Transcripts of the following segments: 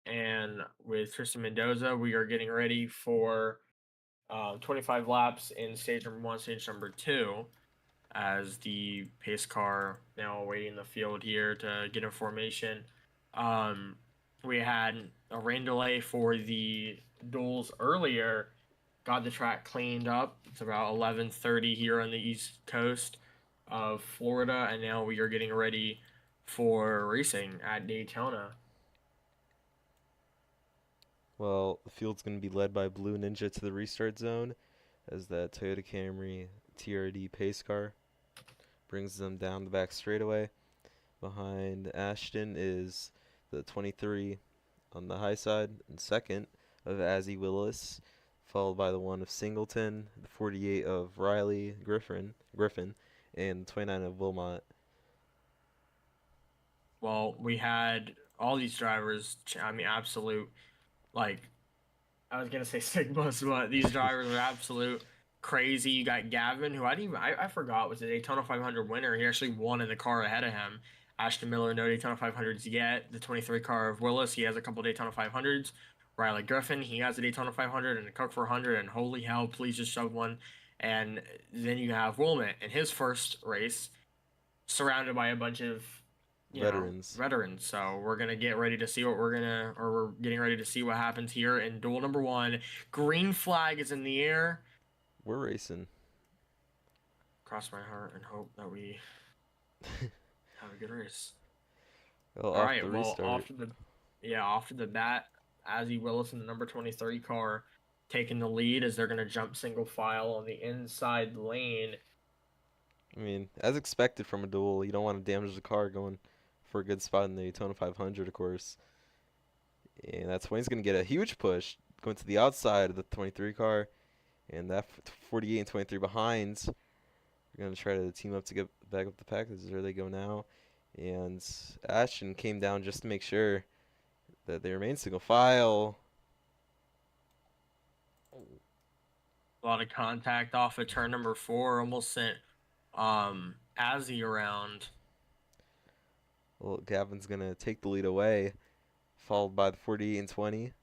and with Tristan Mendoza, we are getting ready for 25 laps in stage number one, stage number two, as the pace car now awaiting the field here to get in formation. Um, we had a rain delay for the duels earlier, got the track cleaned up. It's about 11:30 here on the East Coast of Florida, and now we are getting ready for racing at Daytona. Well, the field's going to be led by Blue Ninja to the restart zone as that Toyota Camry TRD pace car brings them down the back straightaway. Behind Ashton is the 23 on the high side and second of Azzy Willis, followed by the one of Singleton, the 48 of Riley Griffin, and the 29 of Wilmot. Well, we had all these drivers, I mean, absolute, like, I was gonna say Sigmas, but these drivers are absolute crazy. You got Gavin, who I forgot was a Daytona 500 winner. He actually won in the car ahead of him. Ashton Miller, no Daytona 500s yet. The 23 car of Willis, he has a couple Daytona 500s. Riley Griffin, he has a Daytona 500 and a Coke 400, and holy hell, please just shove one. And then you have Wilmot in his first race, surrounded by a bunch of Veterans. veterans. So we're gonna get ready to see we're getting ready to see what happens here in duel number one. Green flag is in the air. We're racing. Cross my heart and hope that we have a good race. Well, All off the right. Well, restart. after the bat, Azzy Willis in the number 23 car taking the lead as they're gonna jump single file on the inside lane. I mean, as expected from a duel, you don't want to damage the car going for a good spot in the Daytona 500, of course. And that 20 is going to get a huge push going to the outside of the 23 car. And that 48 and 23 behinds are going to try to team up to get back up the pack. This is where they go now. And Ashton came down just to make sure that they remain single file. A lot of contact off of turn number 4, almost sent Azzy around. Well, Gavin's going to take the lead away, followed by the 48 and 20.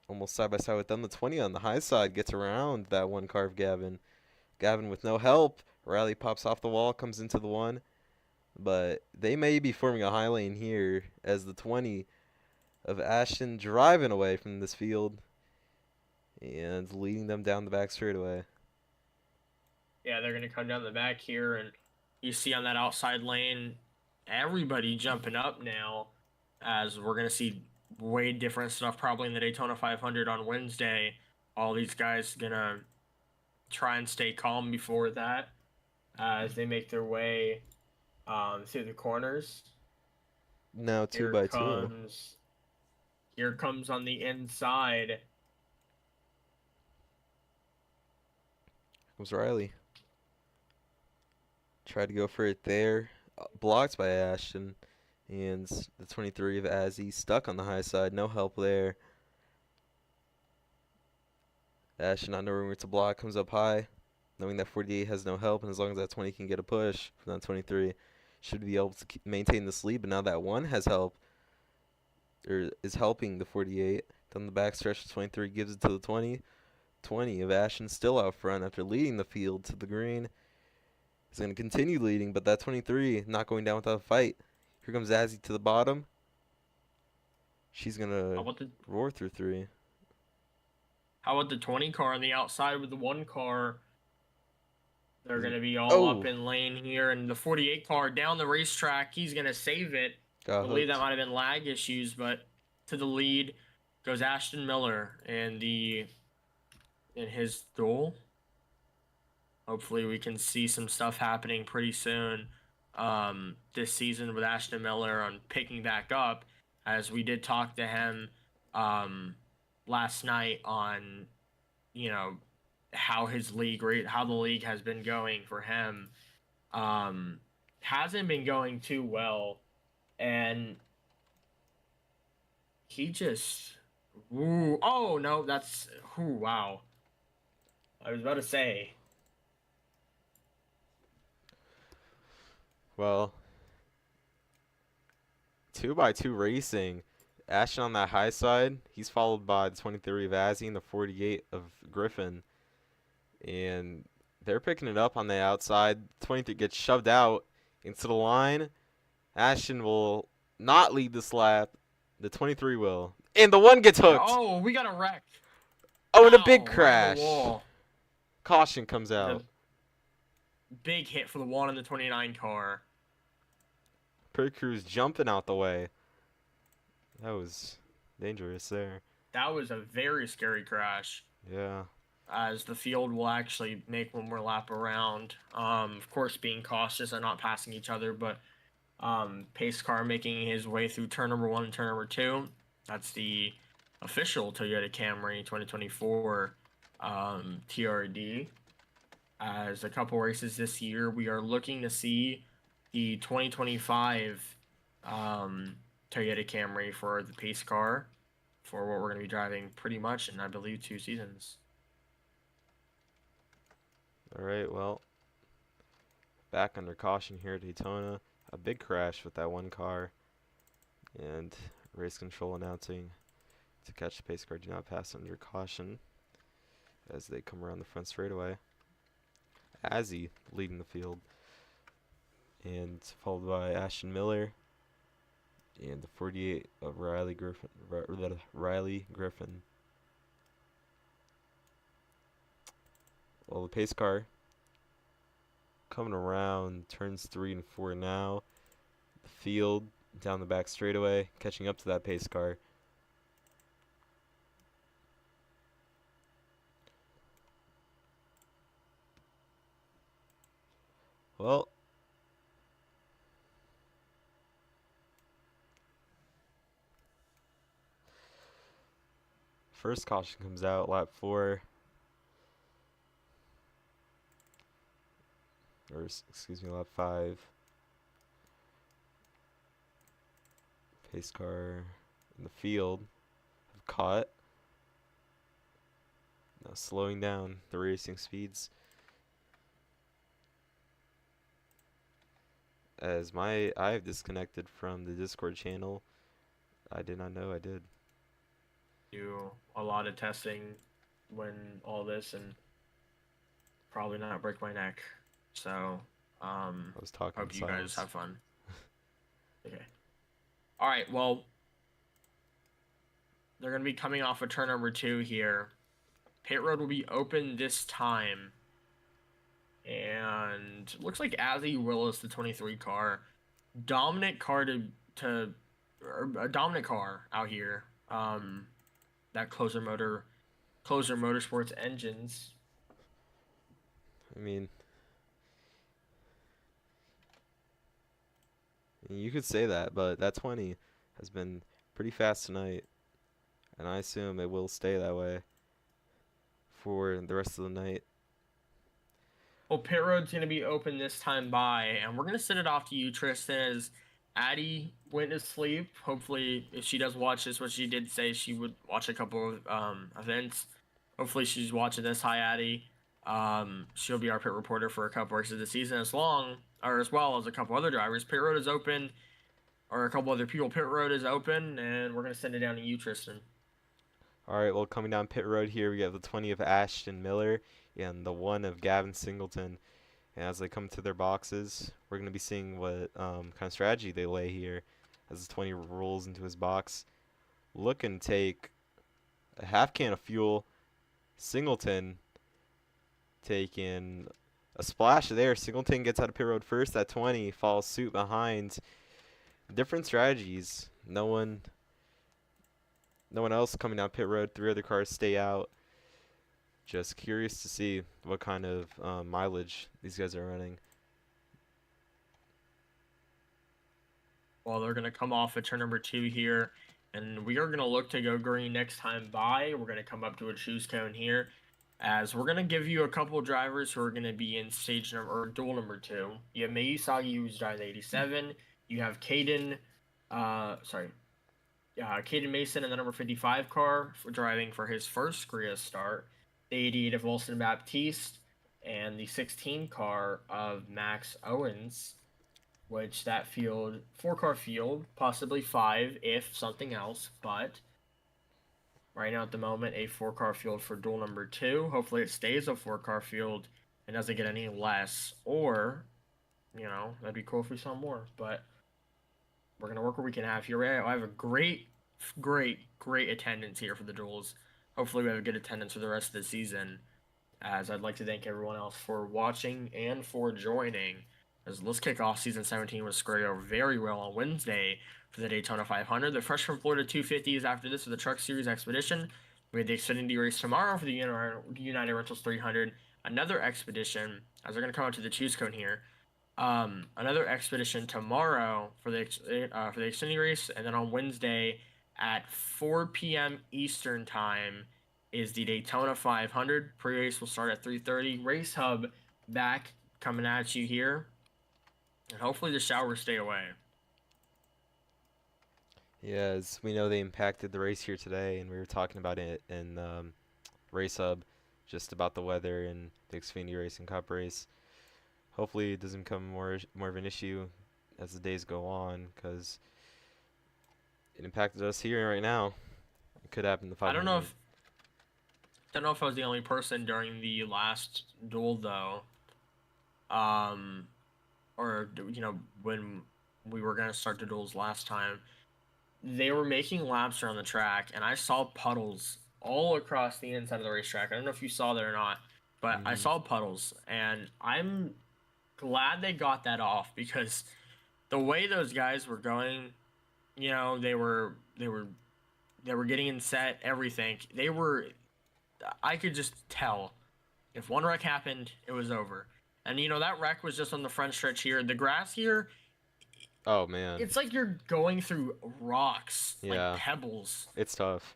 Almost side by side with them. The 20 on the high side gets around that one car of Gavin. Gavin with no help. Riley pops off the wall, comes into the one. But they may be forming a high lane here as the 20 of Ashton driving away from this field and leading them down the back straightaway. Yeah, they're gonna come down the back here, and you see on that outside lane, everybody jumping up now, as we're gonna see way different stuff probably in the Daytona 500 on Wednesday. All these guys gonna try and stay calm before that as they make their way through the corners. Now two by two. Here comes on the inside. Comes Riley. Tried to go for it there. Blocked by Ashton. And the 23 of Azzy stuck on the high side. No help there. Ashton not knowing where to block. Comes up high. Knowing that 48 has no help. And as long as that 20 can get a push from that 23, should be able to maintain this lead. But now that one has help. Or is helping the 48. Down the back stretch, the 23 gives it to the 20. 20 of Ashton still out front after leading the field to the green. He's going to continue leading, but that 23 not going down without a fight. Here comes Azzy to the bottom. She's going to roar through 3. How about the 20 car on the outside with the 1 car? They're going to be all up in lane here. And the 48 car down the racetrack, he's going to save it. I believe that might have been lag issues, but to the lead goes Ashton Miller in his duel. Hopefully we can see some stuff happening pretty soon this season with Ashton Miller on picking back up, as we did talk to him last night on, how the league has been going for him. Hasn't been going too well, and he just oh no, that's wow. I was about to say. Well, 2x2 racing Ashton on that high side. He's followed by the 23 of Azzy and the 48 of Griffin. And they're picking it up on the outside. 23 gets shoved out into the line. Ashton will not lead this lap. The 23 will. And the 1 gets hooked. Oh, we got a wreck. Oh, and a big Right crash. in the wall. Caution comes out. Big hit for the 1 in the 29 car. Pit crew's jumping out the way. That was dangerous there. That was a very scary crash. Yeah. As the field will actually make one more lap around. Of course, being cautious and not passing each other, but pace car making his way through turn number 1 and turn number 2. That's the official Toyota Camry 2024 TRD. As a couple races this year, we are looking to see the 2025 Toyota Camry for the pace car for what we're going to be driving pretty much in, I believe, 2 seasons. All right, well, back under caution here at Daytona. A big crash with that 1 car. And race control announcing to catch the pace car, do not pass under caution as they come around the front straightaway. Azzy leading the field. And followed by Ashton Miller and the 48 of Riley Griffin. Well, the pace car coming around turns 3 and 4 now. The field down the back straightaway, catching up to that pace car. Well, first caution comes out, lap 4. Or, excuse me, lap 5. Pace car in the field have caught. Now slowing down the racing speeds. As I have disconnected from the Discord channel. I did not know I did. Do a lot of testing when all this and probably not break my neck. So, I was talking hope you guys have fun. Okay. All right, well, they're going to be coming off of turn number 2 here. Pit road will be open this time. And looks like Azzy Willis, the 23 car. Dominant car a dominant car out here. That Closer Motorsports engines. I mean, you could say that, but that 20 has been pretty fast tonight. And I assume it will stay that way for the rest of the night. Well, pit road's going to be open this time by, and we're going to send it off to you, Tristan, as Addie went to sleep. Hopefully, if she does watch this, what she did say she would watch a couple of events. Hopefully, she's watching this. Hi, Addie. She'll be our pit reporter for a couple races of the season, as well as a couple other drivers. Pit road is open, or a couple other people. Pit road is open, and we're going to send it down to you, Tristan. All right, well, coming down pit road here, we have the 20 of Ashton Miller and the 1 of Gavin Singleton. And as they come to their boxes, we're going to be seeing what kind of strategy they lay here as the 20 rolls into his box. Looking to take a half can of fuel. Singleton taking a splash there. Singleton gets out of pit road first. That 20 follows suit behind. Different strategies. No one else coming down pit road. 3 other cars stay out. Just curious to see what kind of mileage these guys are running. Well, they're going to come off at turn number 2 here, and we are going to look to go green next time by. We're going to come up to a choose cone here, as we're going to give you a couple drivers who are going to be in stage number, or duel number 2. You have Meisagi, who's driving the 87. You have Caden Mason in the number 55 car for driving for his first SCRIA start. The 88 of Wilson Baptiste, and the 16 car of Max Owens. which that field, 4-car field, possibly 5 if something else, but right now at the moment, a 4-car field for duel number 2. Hopefully it stays a 4-car field and doesn't get any less, or, that'd be cool if we saw more, but we're going to work what we can have here. I have a great attendance here for the duels. Hopefully we have a good attendance for the rest of the season, as I'd like to thank everyone else for watching and for joining. As let's kick off season 17 with SCRIA very well on Wednesday for the Daytona 500. The fresh from Florida 250 is after this for the Truck Series Expedition. We have the Xfinity race tomorrow for the United Rentals 300. Another expedition, as they're going to come out to the choose cone here. Another expedition tomorrow for the Xfinity race, and then on Wednesday at 4 p.m. Eastern time is the Daytona 500. Pre-race will start at 3:30. Race Hub back coming at you here, and hopefully the showers stay away. Yeah, as we know, they impacted the race here today, and we were talking about it in Race Hub, just about the weather and the Xfinity Racing Cup race. Hopefully it doesn't become more of an issue as the days go on, because it impacted us here right now. It could happen in the 500. I don't know if I was the only person during the last duel though. Or when we were gonna start the duels last time, they were making laps around the track, and I saw puddles all across the inside of the racetrack. I don't know if you saw that or not, but I saw puddles, and I'm glad they got that off, because the way those guys were going, they were getting in set, everything. I could just tell if one wreck happened, it was over. And that wreck was just on the front stretch here. The grass here, oh man, it's like you're going through rocks, yeah, like pebbles. It's tough.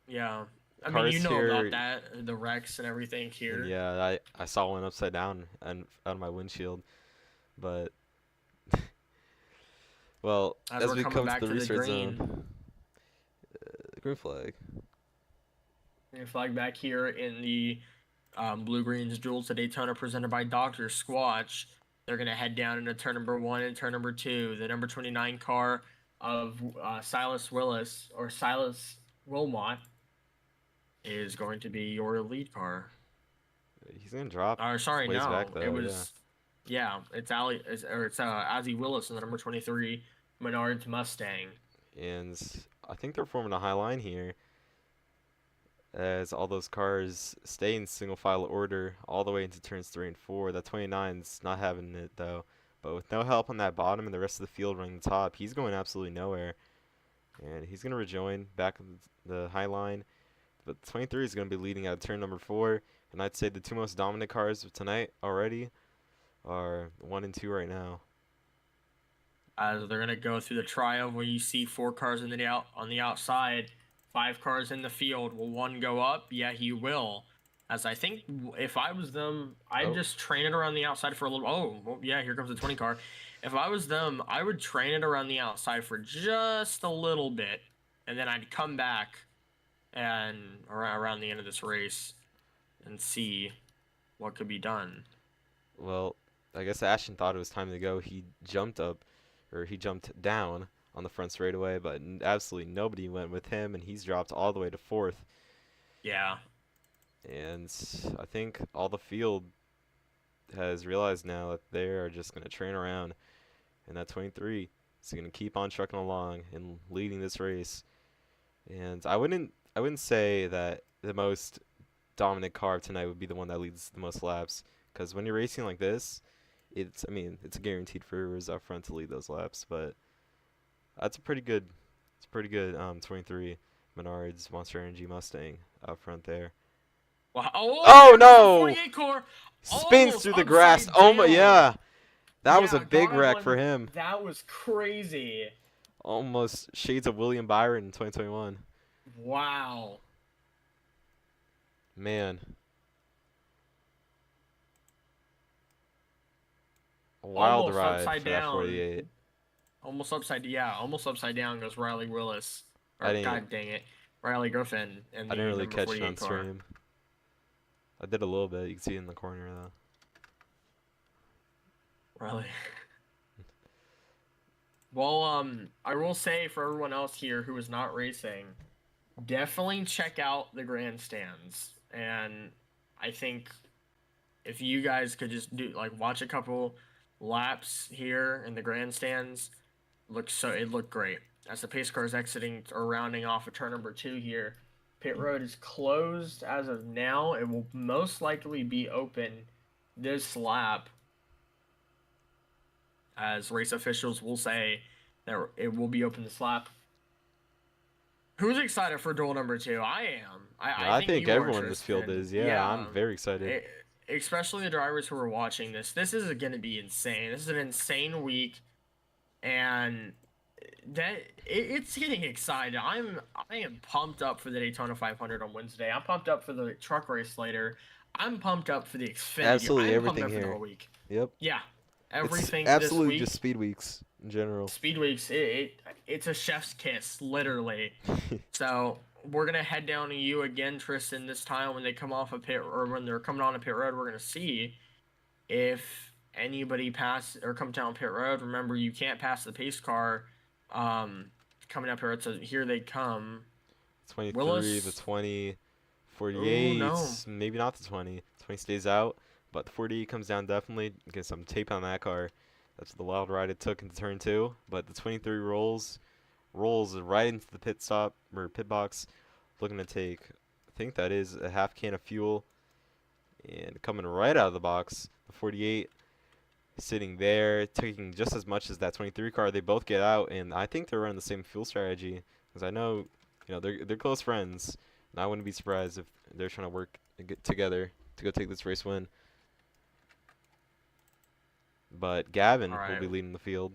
Yeah. I mean, you know here, about that, the wrecks and everything here. Yeah, I saw one upside down and out of my windshield. But, well, as we come to the restart zone, green flag. Green flag back here in the BlueGreen's Duel to Daytona presented by Dr. Squatch. They're going to head down into turn number 1 and turn number 2. The number 29 car of Silas Wilmot is going to be your lead car. He's going to drop. Sorry, no. Back, though, it was, yeah it's Ozzie Willis in the number 23 Menards Mustang. And I think they're forming a high line here, as all those cars stay in single file order all the way into turns 3 and 4. That 29's not having it though, but with no help on that bottom and the rest of the field running the top, he's going absolutely nowhere, and he's going to rejoin back the high line. But 23 is going to be leading out of turn number 4, and I'd say the two most dominant cars of tonight already are 1 and 2 right now. As they're going to go through the trial where you see 4 cars on the outside, 5 cars in the field. Will one go up? Yeah, he will. As I think if I was them, I'd just train it around the outside for a little. Oh, well, yeah, here comes the 20 car. If I was them, I would train it around the outside for just a little bit, and then I'd come back and around the end of this race and see what could be done. Well, I guess Ashton thought it was time to go. He jumped down on the front straightaway, but absolutely nobody went with him, and he's dropped all the way to 4th. Yeah. And I think all the field has realized now that they are just going to train around, and that 23 is going to keep on trucking along and leading this race. And I wouldn't say that the most dominant car of tonight would be the one that leads the most laps, because when you're racing like this, it's guaranteed for whoever's up front to lead those laps. But that's a pretty good 23 Menards Monster Energy Mustang up front there. Wow. Oh no! Spins through the grass. Down. Oh my, yeah. That was a big wreck for him. That was crazy. Almost shades of William Byron in 2021. Wow. Man. A wild ride for that 48. Almost upside down goes Riley Willis. God dang it. Riley Griffin. I didn't really catch it on stream. I did a little bit. You can see it in the corner, though. Riley. Well, I will say for everyone else here who is not racing, definitely check out the grandstands. And I think if you guys could just watch a couple laps here in the grandstands, it looked great. As the pace car is exiting or rounding off of turn number 2 here, pit road is closed as of now. It will most likely be open this lap, as race officials will say that it will be open this lap. Who's excited for duel number 2? I am. I I think think you are, everyone in this field Tristan. is. Yeah, I'm Yeah. very excited. Especially the drivers who are watching this. This is going to be insane. This is an insane week, and it's getting exciting. I am pumped up for the Daytona 500 on Wednesday. I'm pumped up for the truck race later. I'm pumped up for the Xfinity. Absolutely I'm pumped everything up for the here. whole week. Yep. Yeah, It's everything this absolutely week. just speed weeks in general. Speed weeks. It's a chef's kiss, literally. So we're gonna head down to you again, Tristan. This time when they come off a pit or when they're coming on a pit road, we're gonna see if anybody pass or come down pit road. Remember, you can't pass the pace car. Coming up here, so here they come. 23, Willis. the 20, 48. Ooh, no. Maybe not the 20. 20 stays out, but the 48 comes down definitely. Get some tape on that car. That's the wild ride it took into turn 2. But the 23 rolls right into the pit stop or pit box, looking to take, I think that is a half can of fuel, and coming right out of the box, the 48 sitting there taking just as much as that 23 car. They both get out, and I think they're running the same fuel strategy, because I know, they're close friends, and I wouldn't be surprised if they're trying to work together to go take this race win. But Gavin will be leading the field.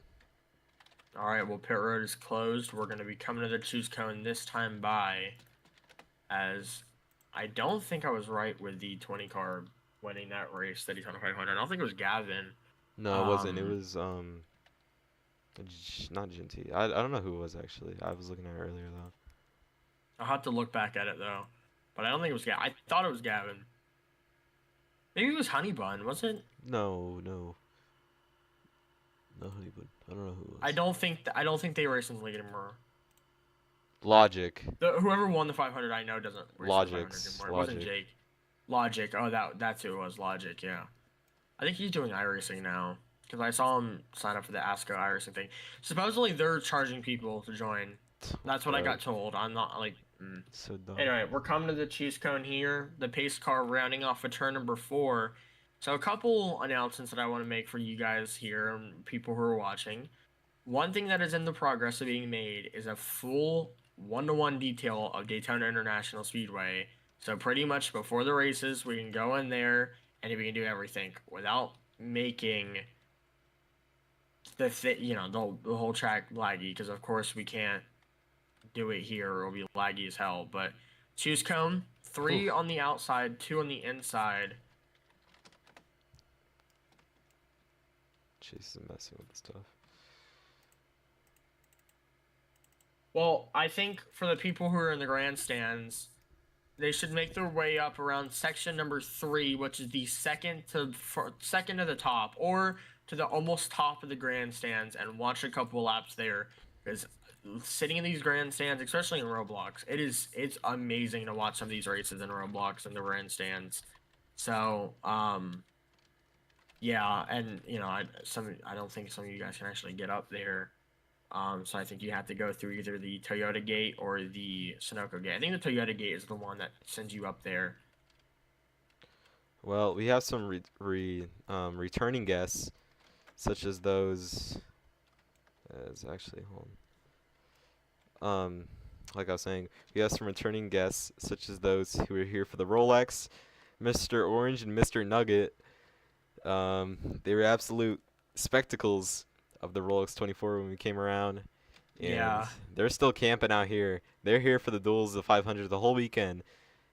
All right, well, pit road is closed. We're going to be coming to the choose cone this time by, as I don't think I was right with the 20 car winning that race, the Daytona 500. I don't think it was Gavin. No, it wasn't. It was not Ginty. I don't know who it was actually. I was looking at it earlier though. I'll have to look back at it though, but I don't think it was Gavin. I thought it was Gavin. Maybe it was Honey Bun, was it? No, Honey Bun. I don't know who it was. I don't think they race in the league anymore. Logic. Whoever won the 500, I know doesn't race Logic. the 500 anymore. It wasn't Jake. Logic. Oh, that's who it was. Logic. Yeah. I think he's doing iRacing now, because I saw him sign up for the ASCO iRacing thing. Supposedly they're charging people to join. That's what I got told. I'm not like. So dumb. Anyway, we're coming to the choose cone here. The pace car rounding off of turn number 4. So a couple announcements that I want to make for you guys here and people who are watching. One thing that is in the progress of being made is a full one-to-one detail of Daytona International Speedway. So pretty much before the races, we can go in there and we can do everything without making the whole track laggy, because of course we can't do it here or it'll be laggy as hell. But choose cone, 3 on the outside, 2 on the inside. Chase is messing with the stuff. Well, I think for the people who are in the grandstands, they should make their way up around section number 3, which is the second to the top, or to the almost top of the grandstands, and watch a couple laps there. Because sitting in these grandstands, especially in Roblox, it's amazing to watch some of these races in Roblox and the grandstands. So, yeah, and I don't think some of you guys can actually get up there. So I think you have to go through either the Toyota gate or the Sunoco gate. I think the Toyota gate is the one that sends you up there. Well, we have some returning guests, such as those. Like I was saying, we have some returning guests, such as those who are here for the Rolex, Mr. Orange and Mr. Nugget. They were absolute spectacles of the Rolex 24 when we came around. And yeah. They're still camping out here. They're here for the duels of the 500 the whole weekend.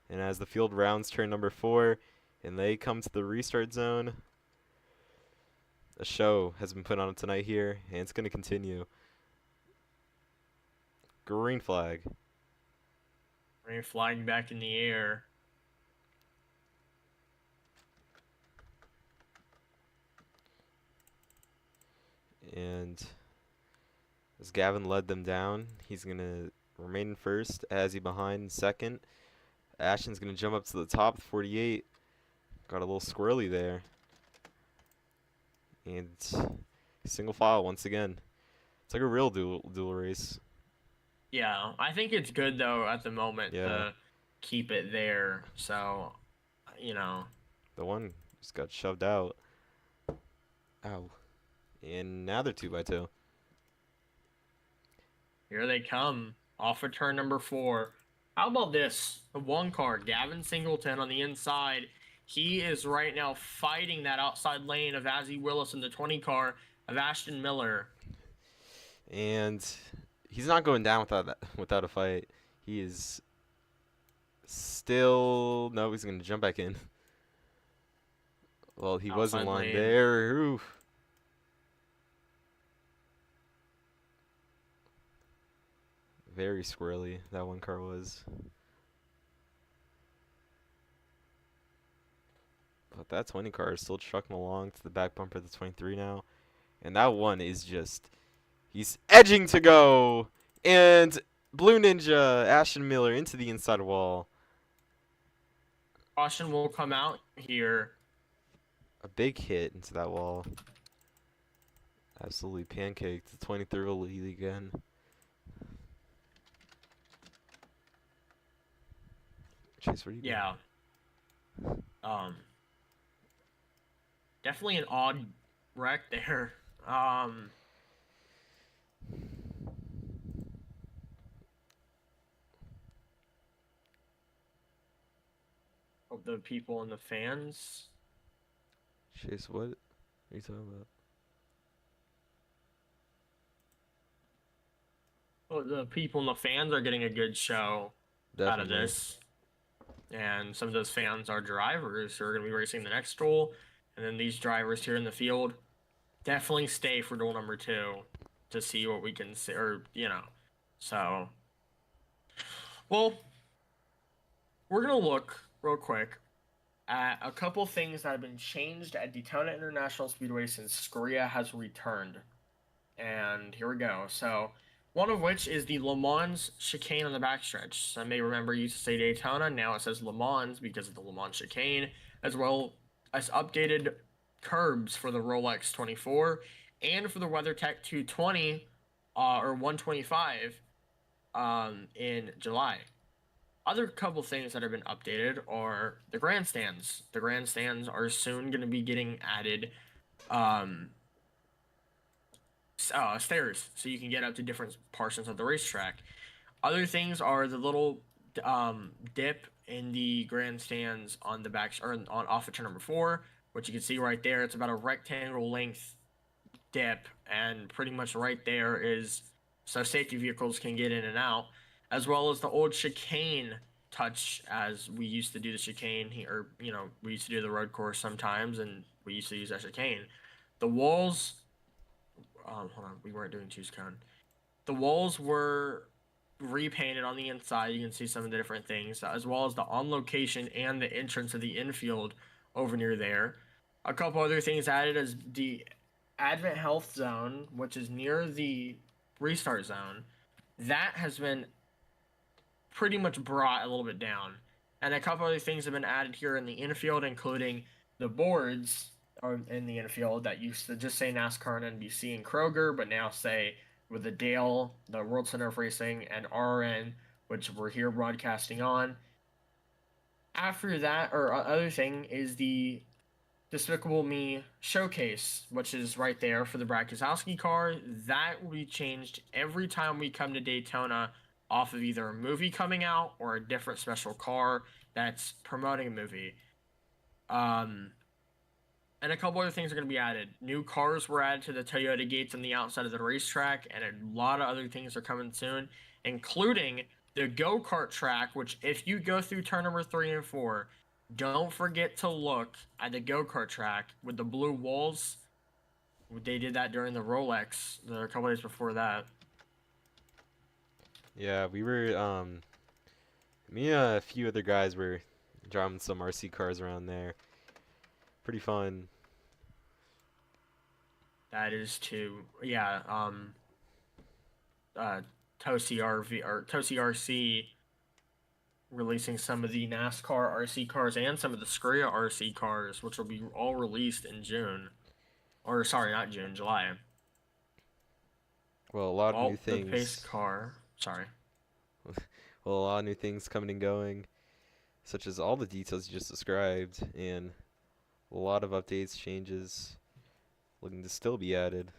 And as the field rounds turn number 4 and they come to the restart zone, a show has been put on tonight here, and it's going to continue. Green flag. Green flag back in the air. And As Gavin led them down, he's going to remain in first. As he behind in second. Ashton's going to jump up to the top, 48. Got a little squirrely there. And single file once again. It's like a real dual race. Yeah, I think it's good, though, at the moment to keep it there. So, you know. The one just got shoved out. Ow. And now they're 2x2. Here they come. Off of turn number 4. How about this? The one car, Gavin Singleton on the inside. He is right now fighting that outside lane of Azzy Willis in the 20 car of Ashton Miller. And he's not going down without a fight. He is still... No, he's going to jump back in. Well, he was in line there. Oof. Very squirrely, that one car was. But that 20 car is still trucking along to the back bumper of the 23 now. And that one is just... He's edging to go. And Blue Ninja, Ashton Miller, into the inside wall. Caution will come out here. A big hit into that wall. Absolutely pancaked. The 23 will lead again. Chase, what are you doing? Definitely an odd wreck there. Of the people and the fans. Chase, what are you talking about? Well, the people and the fans are getting a good show out of this. And some of those fans are drivers who are going to be racing the next duel. And then these drivers here in the field definitely stay for duel number 2 to see what we can see, or, you know. So, well, we're going to look real quick at a couple things that have been changed at Daytona International Speedway since SCRIA has returned. And here we go. So, one of which is the Le Mans chicane on the backstretch. Some may remember it used to say Daytona, now it says Le Mans because of the Le Mans chicane, as well as updated curbs for the Rolex 24 and for the WeatherTech 220 or 125 in July. Other couple things that have been updated are the grandstands. The grandstands are soon going to be getting added stairs, so you can get up to different portions of the racetrack. Other things are the little dip in the grandstands on the back, or on off of turn number 4, which you can see right there. It's about a rectangle length dip, and pretty much right there is so safety vehicles can get in and out, as well as the old chicane touch, as we used to do the chicane here. You know, we used to do the road course sometimes, and we used to use that chicane. The walls. Hold on, we weren't doing choose cone. The walls were repainted on the inside. You can see some of the different things, as well as the on location and the entrance of the infield over near there. A couple other things added is the Advent Health Zone, which is near the restart zone. That has been pretty much brought a little bit down. And a couple other things have been added here in the infield, including the boards in the infield that used to just say NASCAR and NBC and Kroger, but now say with the Dale, the World Center of Racing, and RRN, which we're here broadcasting on. After that, or other thing, is the Despicable Me showcase, which is right there for the Brad Keselowski car. That will be changed every time we come to Daytona off of either a movie coming out or a different special car that's promoting a movie. And a couple other things are going to be added. New cars were added to the Toyota gates on the outside of the racetrack, and a lot of other things are coming soon, including the go-kart track, which if you go through turn number 3 and 4, don't forget to look at the go-kart track with the blue walls. They did that during the Rolex a couple days before that. Yeah, we were, me and a few other guys were driving some RC cars around there. Pretty fun. That is too, yeah, Tosi RC releasing some of the NASCAR RC cars and some of the SCRIA RC cars, which will be all released in June. Or sorry, not June, July. Well, a lot of new The pace things. car. Sorry. Well, a lot of new things coming and going, such as all the details you just described, and a lot of updates, changes, looking to still be added.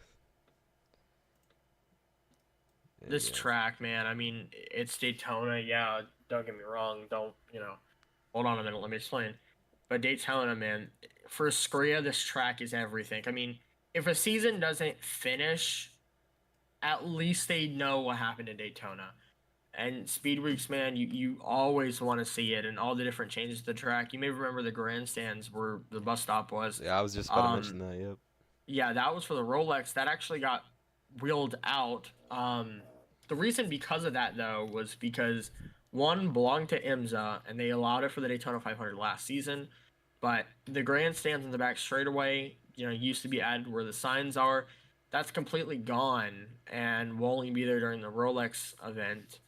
And This yeah. track, man, I mean, it's Daytona. Yeah, don't get me wrong. Don't, hold on a minute. Let me explain. But Daytona, man, for SCRIA, this track is everything. I mean, if a season doesn't finish, at least they know what happened in Daytona. And Speed Weeks, man, you always want to see it and all the different changes to the track. You may remember the grandstands where the bus stop was. Yeah, I was just about to mention that. Yep. Yeah, that was for the Rolex. That actually got wheeled out. The reason because of that though was because one belonged to IMSA and they allowed it for the Daytona 500 last season, but the grandstands in the back straightaway, used to be added where the signs are. That's completely gone and will only be there during the Rolex event.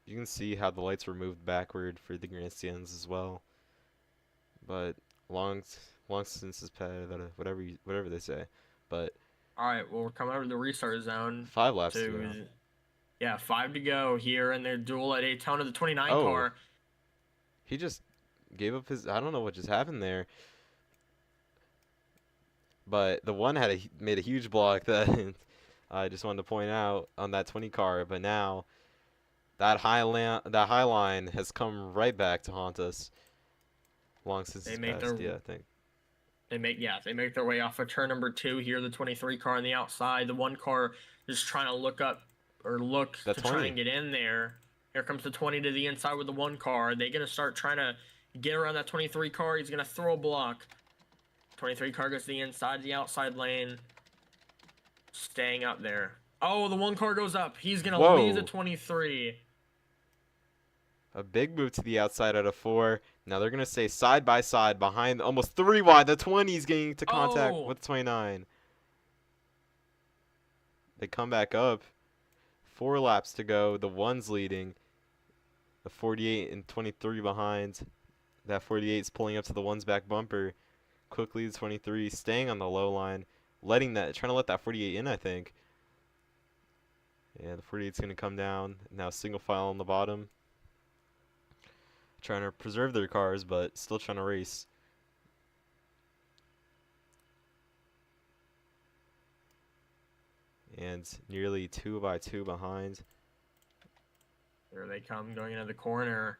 You can see how the lights were moved backward for the grandstands as well. But long since this pad, whatever they say. But All right, well, we're coming over to the restart zone. 5 laps to go. Yeah, 5 to go here in their duel at Daytona, the 29 Oh, car. he just gave up his. I don't know what just happened there. But the one made a huge block that I just wanted to point out on that 20 car. But now that high line has come right back to haunt us. Long since it's passed, yeah, I think. They make their way off of turn number 2 here. The 23 car on the outside. The one car just trying to look to try and get in there. Here comes the 20 to the inside with the one car. They're gonna start trying to get around that 23 car. He's gonna throw a block. 23 car goes to the inside, the outside lane. Staying up there. Oh, the one car goes up. He's gonna leave the 23. A big move to the outside out of 4. Now they're going to stay side by side behind almost 3 wide. The 20 is getting to contact with 29. They come back up. 4 laps to go. The 1's leading. The 48 and 23 behind. That 48 is pulling up to the 1's back bumper. Quickly, the 23 staying on the low line. Trying to let that 48 in, I think. Yeah, the 48's going to come down. Now single file on the bottom. Trying to preserve their cars, but still trying to race. And nearly 2 by 2 behind. Here they come going into the corner.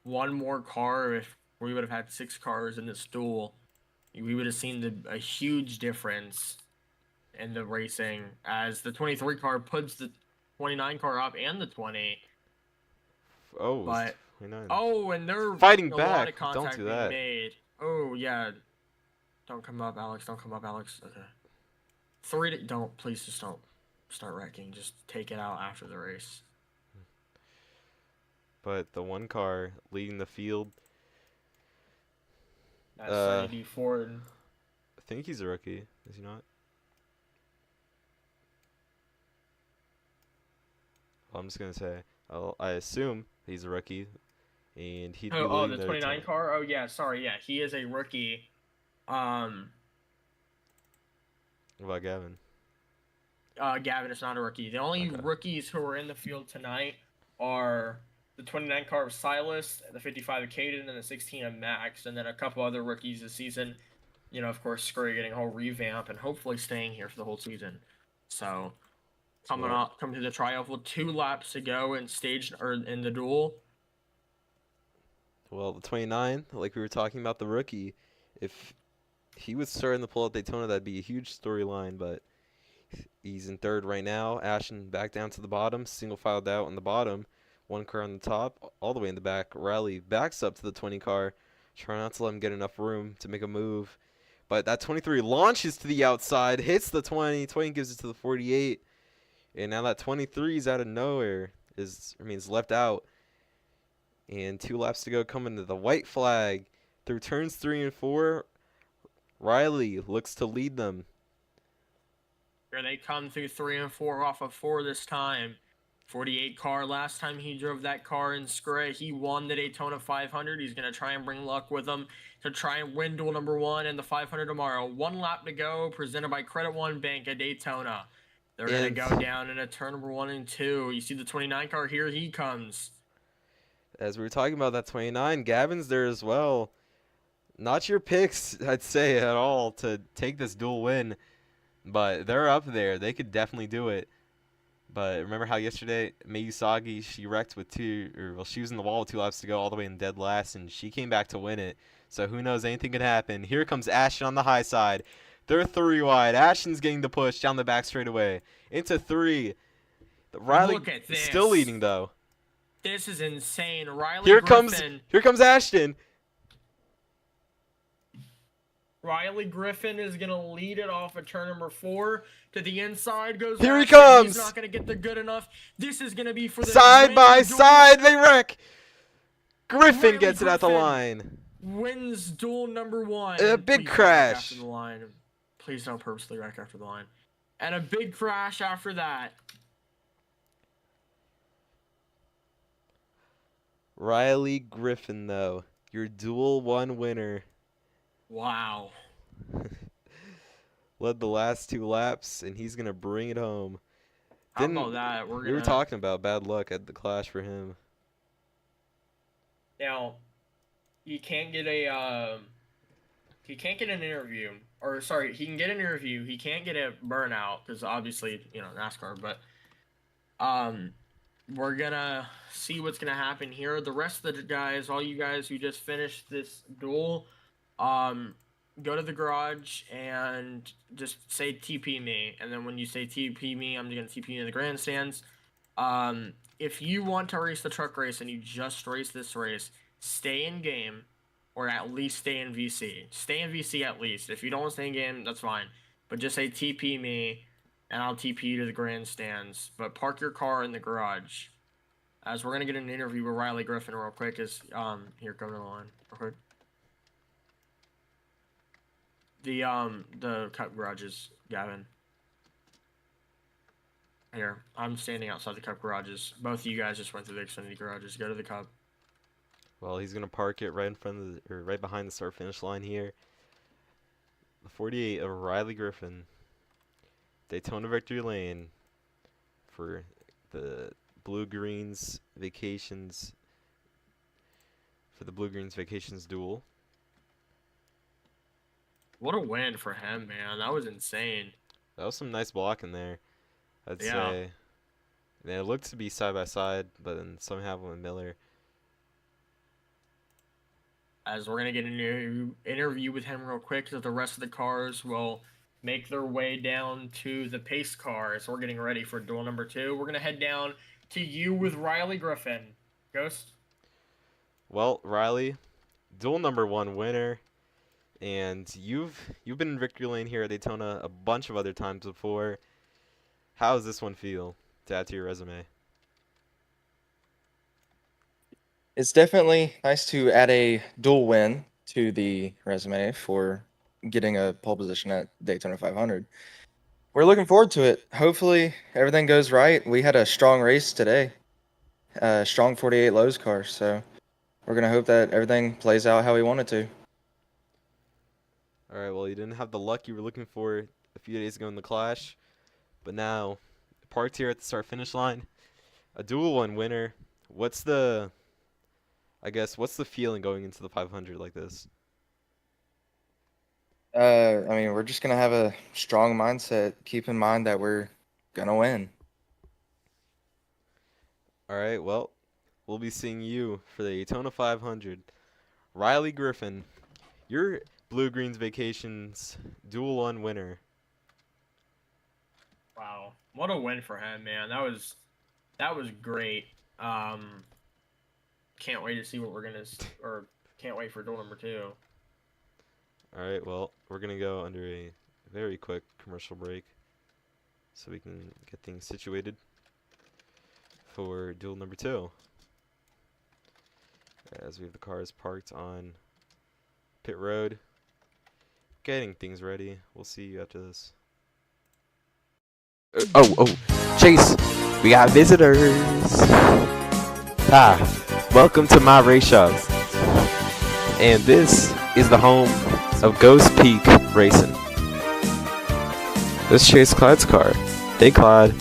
One more car. If we would have had 6 cars in this duel, we would have seen a huge difference in the racing as the 23 car puts the 29 car up and the 20. Oh, but 29. Oh, and they're fighting back. Don't do that. Oh yeah. Don't come up, Alex. Don't come up, Alex. Okay. 3 to please just don't start wrecking. Just take it out after the race. But the one car leading the field. That's Sunny D Ford. I think he's a rookie. Is he not? Well, I'm just gonna say. I assume he's a rookie, and he'd be leading the 29 car. Oh yeah, sorry. Yeah, he is a rookie. What about Gavin? Gavin is not a rookie. The only rookies who are in the field tonight are the 29 car of Silas, the 55 of Caden, and the 16 of Max, and then a couple other rookies this season. Of course, SCRIA getting a whole revamp and hopefully staying here for the whole season. So, coming to the tryout with 2 laps to go in in the duel. Well, the 29, like we were talking about, the rookie, if he was starting to pull out Daytona, that'd be a huge storyline, but he's in 3rd right now. Ashton back down to the bottom, single filed out on the bottom. 1 car on the top, all the way in the back. Riley backs up to the 20 car, trying not to let him get enough room to make a move. But that 23 launches to the outside, hits the 20. 20 gives it to the 48. And now that 23 is out of nowhere, is left out. And 2 laps to go, coming to the white flag. Through turns 3 and 4, Riley looks to lead them. Here they come through 3 and 4 off of 4 this time. 48 car, last time he drove that car in SCRIA, he won the Daytona 500. He's going to try and bring luck with him to try and win duel number 1 and the 500 tomorrow. 1 lap to go, presented by Credit One Bank at Daytona. They're going to go down in a turn number 1 and 2. You see the 29 car, here he comes. As we were talking about that 29, Gavin's there as well. Not your picks, I'd say, at all to take this dual win, but they're up there. They could definitely do it. But remember how yesterday Miyusagi, she wrecked with she was in the wall with 2 laps to go all the way in dead last, and she came back to win it. So who knows, anything could happen. Here comes Ashton on the high side. They're 3 wide. Ashton's getting the push down the back straightaway into 3. Riley still leading though. This is insane. Riley Here Griffin. comes Ashton. Riley Griffin is going to lead it off of turn number 4 to the inside. Goes Here he Ashton. comes. He's not going to get the good enough. This is going to be for the side by side. They wreck. Griffin Riley gets it at the line. Wins duel number 1. A big crash. After the line. Please don't purposely wreck after the line. And a big crash after that. Riley Griffin, though, your duel 1 winner. Wow. Led the last 2 laps, and he's going to bring it home. How about that? We were talking about bad luck at the clash for him. Now, he can't get an interview. Or, sorry, he can get an interview. He can't get a burnout, because obviously, NASCAR. But, we're going to see what's going to happen here. The rest of the guys, all you guys who just finished this duel, go to the garage and just say TP me, and then when you say TP me, I'm going to TP you in the grandstands. If you want to race the truck race and you just race this race, stay in game, or at least stay in VC. Stay in VC at least. If you don't want to stay in game, that's fine, but just say TP me, and I'll TP you to the grandstands. But park your car in the garage, as we're going to get an interview with Riley Griffin real quick. Here, go to the line real quick. The Cup garages, Gavin. Here, I'm standing outside the Cup garages. Both of you guys just went through the Xfinity garages. Go to the Cup. Well, he's gonna park it right in front of right behind the start finish line here. The 48 of Riley Griffin, Daytona Victory Lane, for the BlueGreen's Vacations. For the BlueGreen's Vacations duel. What a win for him, man. That was insane. That was some nice blocking there, I'd say. And it looked to be side by side, but then somehow with Miller. As we're going to get an interview with him real quick, so the rest of the cars will make their way down to the pace car. So we're getting ready for duel number 2. We're going to head down to you with Riley Griffin. Ghost? Well, Riley, duel number 1 winner. And you've been in victory lane here at Daytona a bunch of other times before. How does this one feel to add to your resume? It's definitely nice to add a dual win to the resume for getting a pole position at Daytona 500. We're looking forward to it. Hopefully everything goes right. We had a strong race today, strong 48 Lowe's car, so we're going to hope that everything plays out how we want it to. All right, well, you didn't have the luck you were looking for a few days ago in the clash, but now parked here at the start-finish line, a dual 1 winner. What's the feeling going into the 500 like this? I mean, we're just going to have a strong mindset. Keep in mind that we're going to win. All right, well, we'll be seeing you for the Daytona 500. Riley Griffin, you're BlueGreen's Vacations duel 1 winner. Wow, what a win for him, man. That was great. Can't wait to see what can't wait for duel number 2. All right, well, we're gonna go under a very quick commercial break so we can get things situated for duel number 2. As we have the cars parked on pit road, getting things ready. We'll see you after this. Chase, we got visitors. Hi, welcome to my race shop. And this is the home of Ghost Peak Racing. This is Chase Clyde's car. Hey Clyde,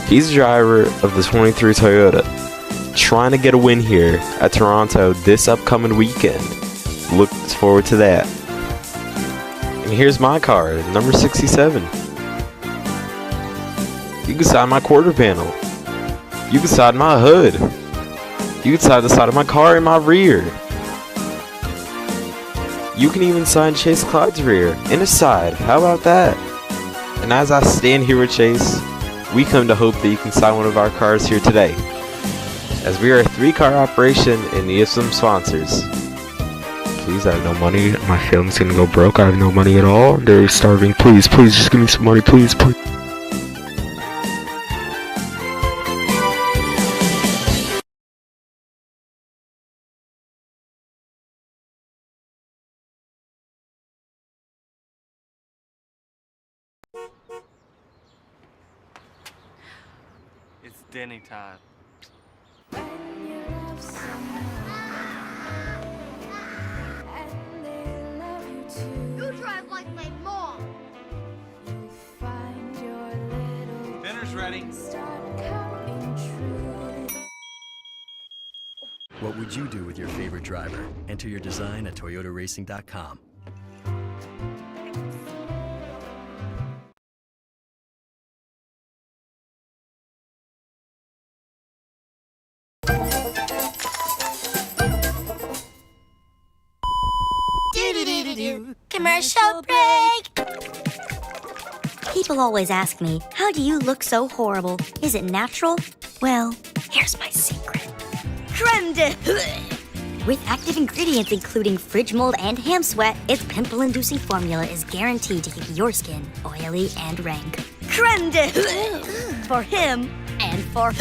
he's the driver of the 23 Toyota, trying to get a win here at Toronto this upcoming weekend. Look forward to that. And here's my car, number 67. You can side my quarter panel. You can side my hood. You can side the side of my car in my rear. You can even side Chase Clyde's rear and his side. How about that? And as I stand here with Chase, we come to hope that you can side one of our cars here today, as we are a 3-car operation in need of some sponsors. Please, I have no money. My family's gonna go broke. I have no money at all. They're starving. Please, just give me some money. Please. It's Denny time. You drive like my mom. Dinner's ready. What would you do with your favorite driver? Enter your design at toyotaracing.com. Commercial break. People always ask me, how do you look so horrible? Is it natural? Well, here's my secret. Creme de With active ingredients including fridge mold and ham sweat, its pimple-inducing formula is guaranteed to keep your skin oily and rank. Creme de for him and for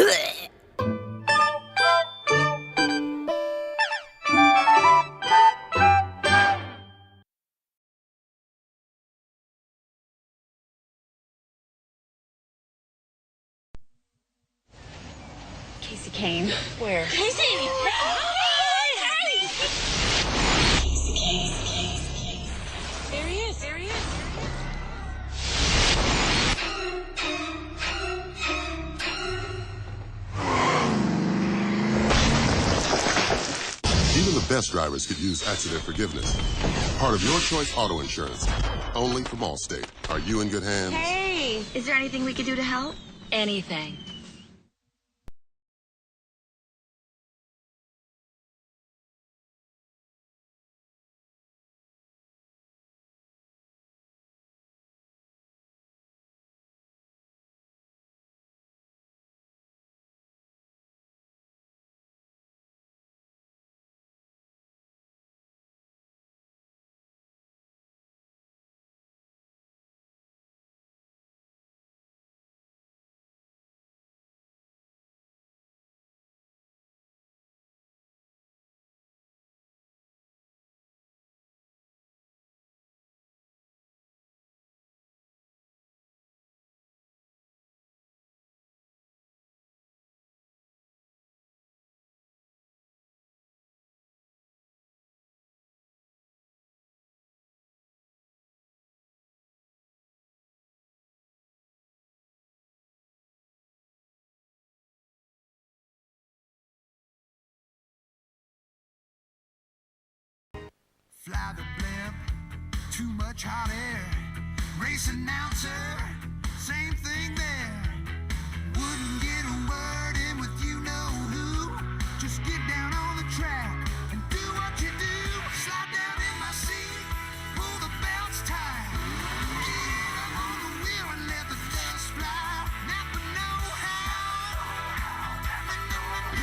Casey Kane. Where? Casey! There he is. Even the best drivers could use accident forgiveness. Part of your choice auto insurance. Only from Allstate. Are you in good hands? Hey, is there anything we could do to help? Anything. Fly the blimp, too much hot air. Race announcer, same thing there. Wouldn't get a word in with you know who. Just get down on the track and do what you do. Slide down in my seat, pull the belts tight. Get up on the wheel and let the dust fly. Never know how. Never know how.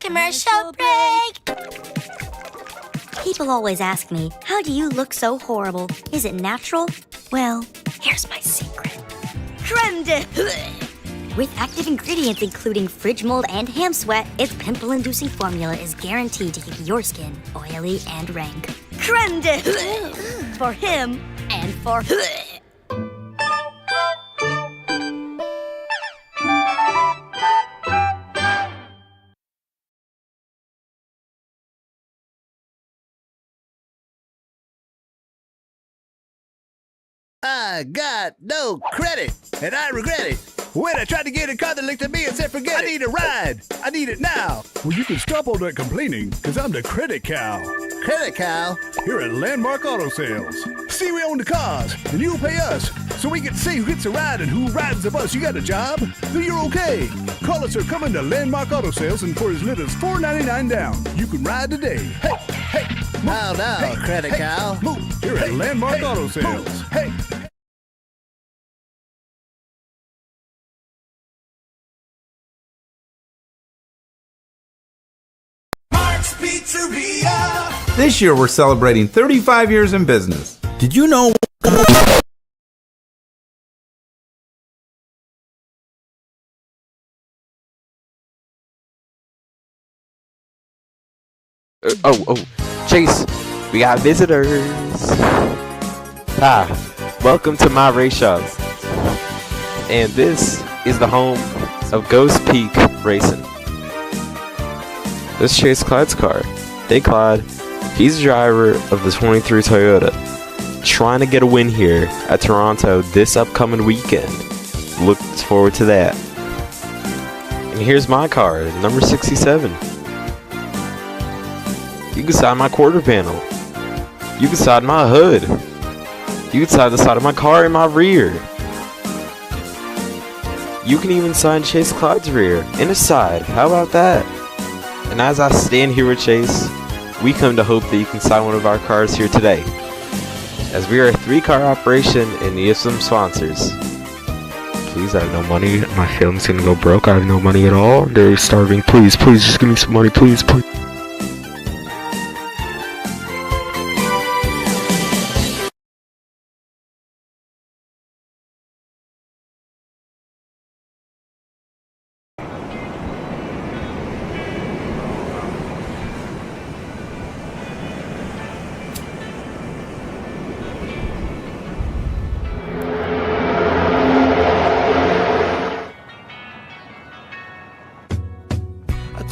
Commercial break! People always ask me, how do you look so horrible? Is it natural? Well, here's my secret. Creme de With active ingredients including fridge mold and ham sweat, its pimple-inducing formula is guaranteed to keep your skin oily and rank. Creme de for him and for I got no credit, and I regret it. When I tried to get a car that looked at me and said, forget it. I need a ride. I need it now. Well, you can stop all that complaining, because I'm the credit cow. Credit cow? Here at Landmark Auto Sales. See, we own the cars, and you pay us, so we can see who gets a ride and who rides the bus. You got a job? Then you're okay. Call us or come into Landmark Auto Sales, and for as little as $4.99 down, you can ride today. Hey, hey. Now, hey, credit hey, cow. Move. Here at Landmark Auto Sales. Move. Hey. Pizzeria. This year we're celebrating 35 years in business. Did you know? Chase, we got visitors. Welcome to my race shops. And this is the home of Ghost Peak Racing. This is Chase Clyde's car. Hey Clyde, he's the driver of the 23 Toyota, trying to get a win here at Toronto this upcoming weekend. Look forward to that. And here's my car, number 67. You can side my quarter panel. You can side my hood. You can side the side of my car in my rear. You can even side Chase Clyde's rear and his side. How about that? And as I stand here with Chase, we come to hope that you can sign one of our cars here today. As we are a 3-car operation and need some sponsors. Please, I have no money. My family's gonna go broke. I have no money at all. They're starving. Please, please, just give me some money. Please, please.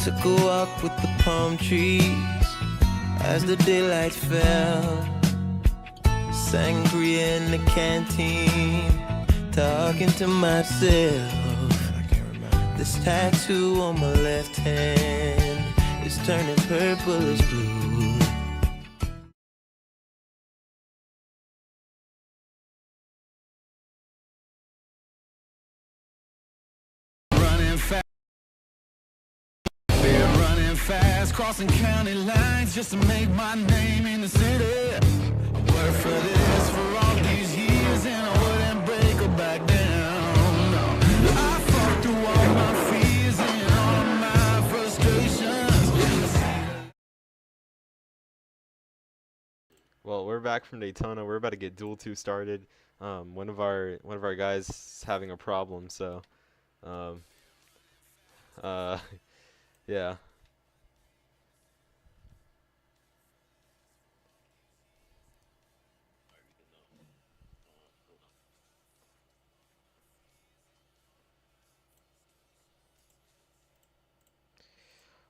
Took a walk with the palm trees as the daylight fell. Sangria in the canteen, talking to myself. This tattoo on my left hand is turning purple as blue. Crossing county lines just to make my name in the city. Worked for this for all these years and I wouldn't break or back down. No. I fought through all my fears and all my frustrations. Well, we're back from Daytona. We're about to get Duel 2 started. One of our guys is having a problem, so yeah.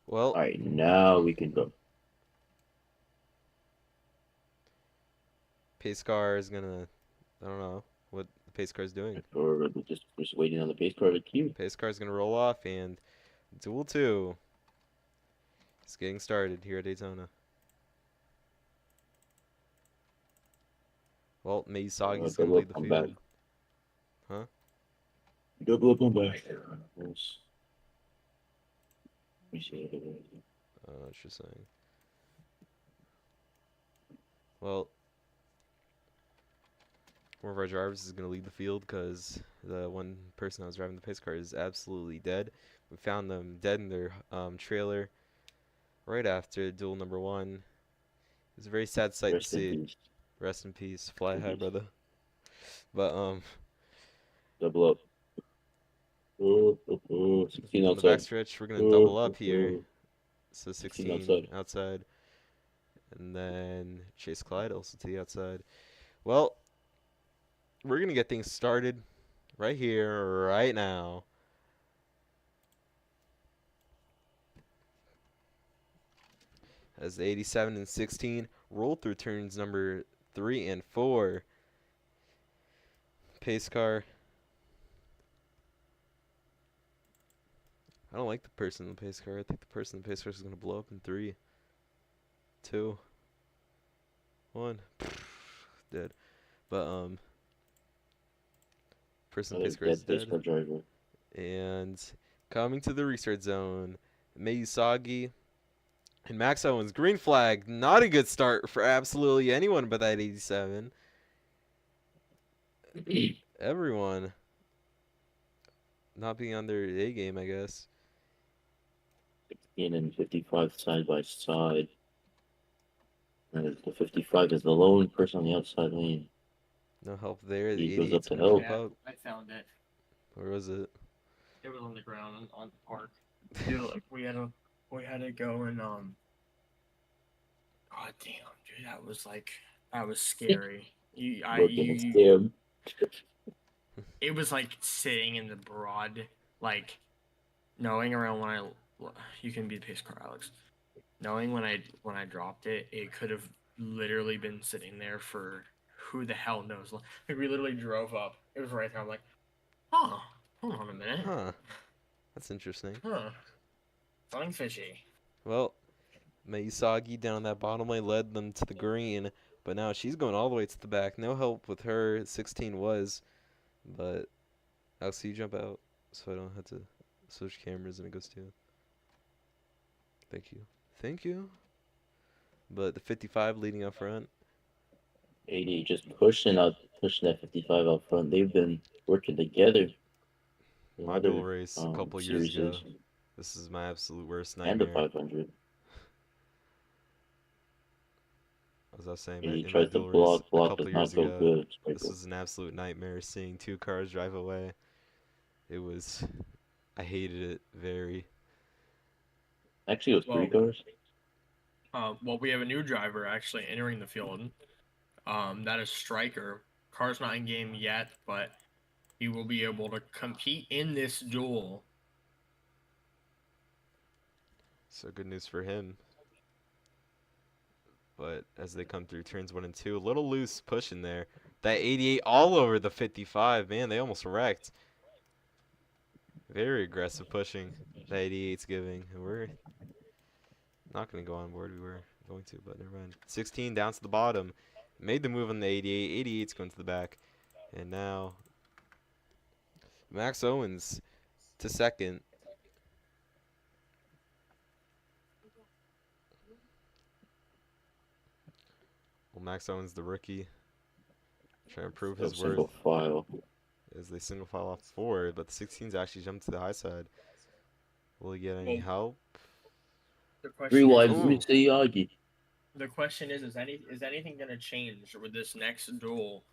Well, all right, now we can go. Pace car is gonna, I don't know what the pace car is doing. Or just waiting on the pace car to queue. Pace car is gonna roll off, and Duel 2 is getting started here at Daytona. Well, Miyazaki's gonna lead the field. Back. Huh? Double up on back. Interesting. Well, one of our drivers is going to lead the field because the one person that was driving the pace car is absolutely dead. We found them dead in their trailer right after duel number 1. It was a very sad sight to see. Rest in peace. Fly high, brother. But, Double up. 16 on the outside. backstretch, we're going to double up here. So 16 outside. outside. And then Chase Clyde also to the outside. Well, we're going to get things started right here, right now. As the 87 and 16 roll through turns number 3 and 4. Pace car. I don't like the person in the pace car. I think the person in the pace car is going to blow up in 3, 2, 1. Dead. But, person in the pace car is dead. And coming to the restart zone, Miyasagi and Max Owens. Green flag. Not a good start for absolutely anyone but that 87. Everyone not being on their A game, I guess. 16 and 55 side by side. And the 55 is the lone person on the outside lane. No help there. He The goes up 88's to gonna help. keep up. I found it. Where was it? It was on the ground on the park. Dude, like we had to go and God damn, dude, that was scary. It was like sitting in the broad, like knowing around you can be the pace car, Alex. Knowing when I dropped it, it could have literally been sitting there for who the hell knows. Like we literally drove up. It was right there. I'm like, oh, hold on a minute. Huh. That's interesting. Huh. Something fishy. Well, Miyasagi down on that bottom lane led them to the green, but now she's going all the way to the back. No help with her. 16 was, but I'll see you jump out so I don't have to switch cameras and it goes to you. Thank you. Thank you. But the 55 leading up front. 80 just pushing that 55 out front. They've been working together. My dual race a couple years ago. This is my absolute worst nightmare. And the 500. As I was saying, He in tries my to dual race block a couple does years not go ago, good. this is an absolute nightmare seeing 2 cars drive away. I hated it very. Actually, it was 3 cars. Well, we have a new driver actually entering the field. That is Striker. Car's not in game yet, but he will be able to compete in this duel. So good news for him. But as they come through turns 1 and 2, a little loose push in there. That 88 all over the 55. Man, they almost wrecked. Very aggressive pushing that 88's giving. And we're not going to go on board. We were going to, but never mind. 16 down to the bottom. Made the move on the 88. 88's going to the back. And now Max Owens to second. Well, Max Owens, the rookie, trying to prove his worth as they single file off forward, but the 16's actually jumped to the high side. Will he get any help? The question is anything going to change with this next duel?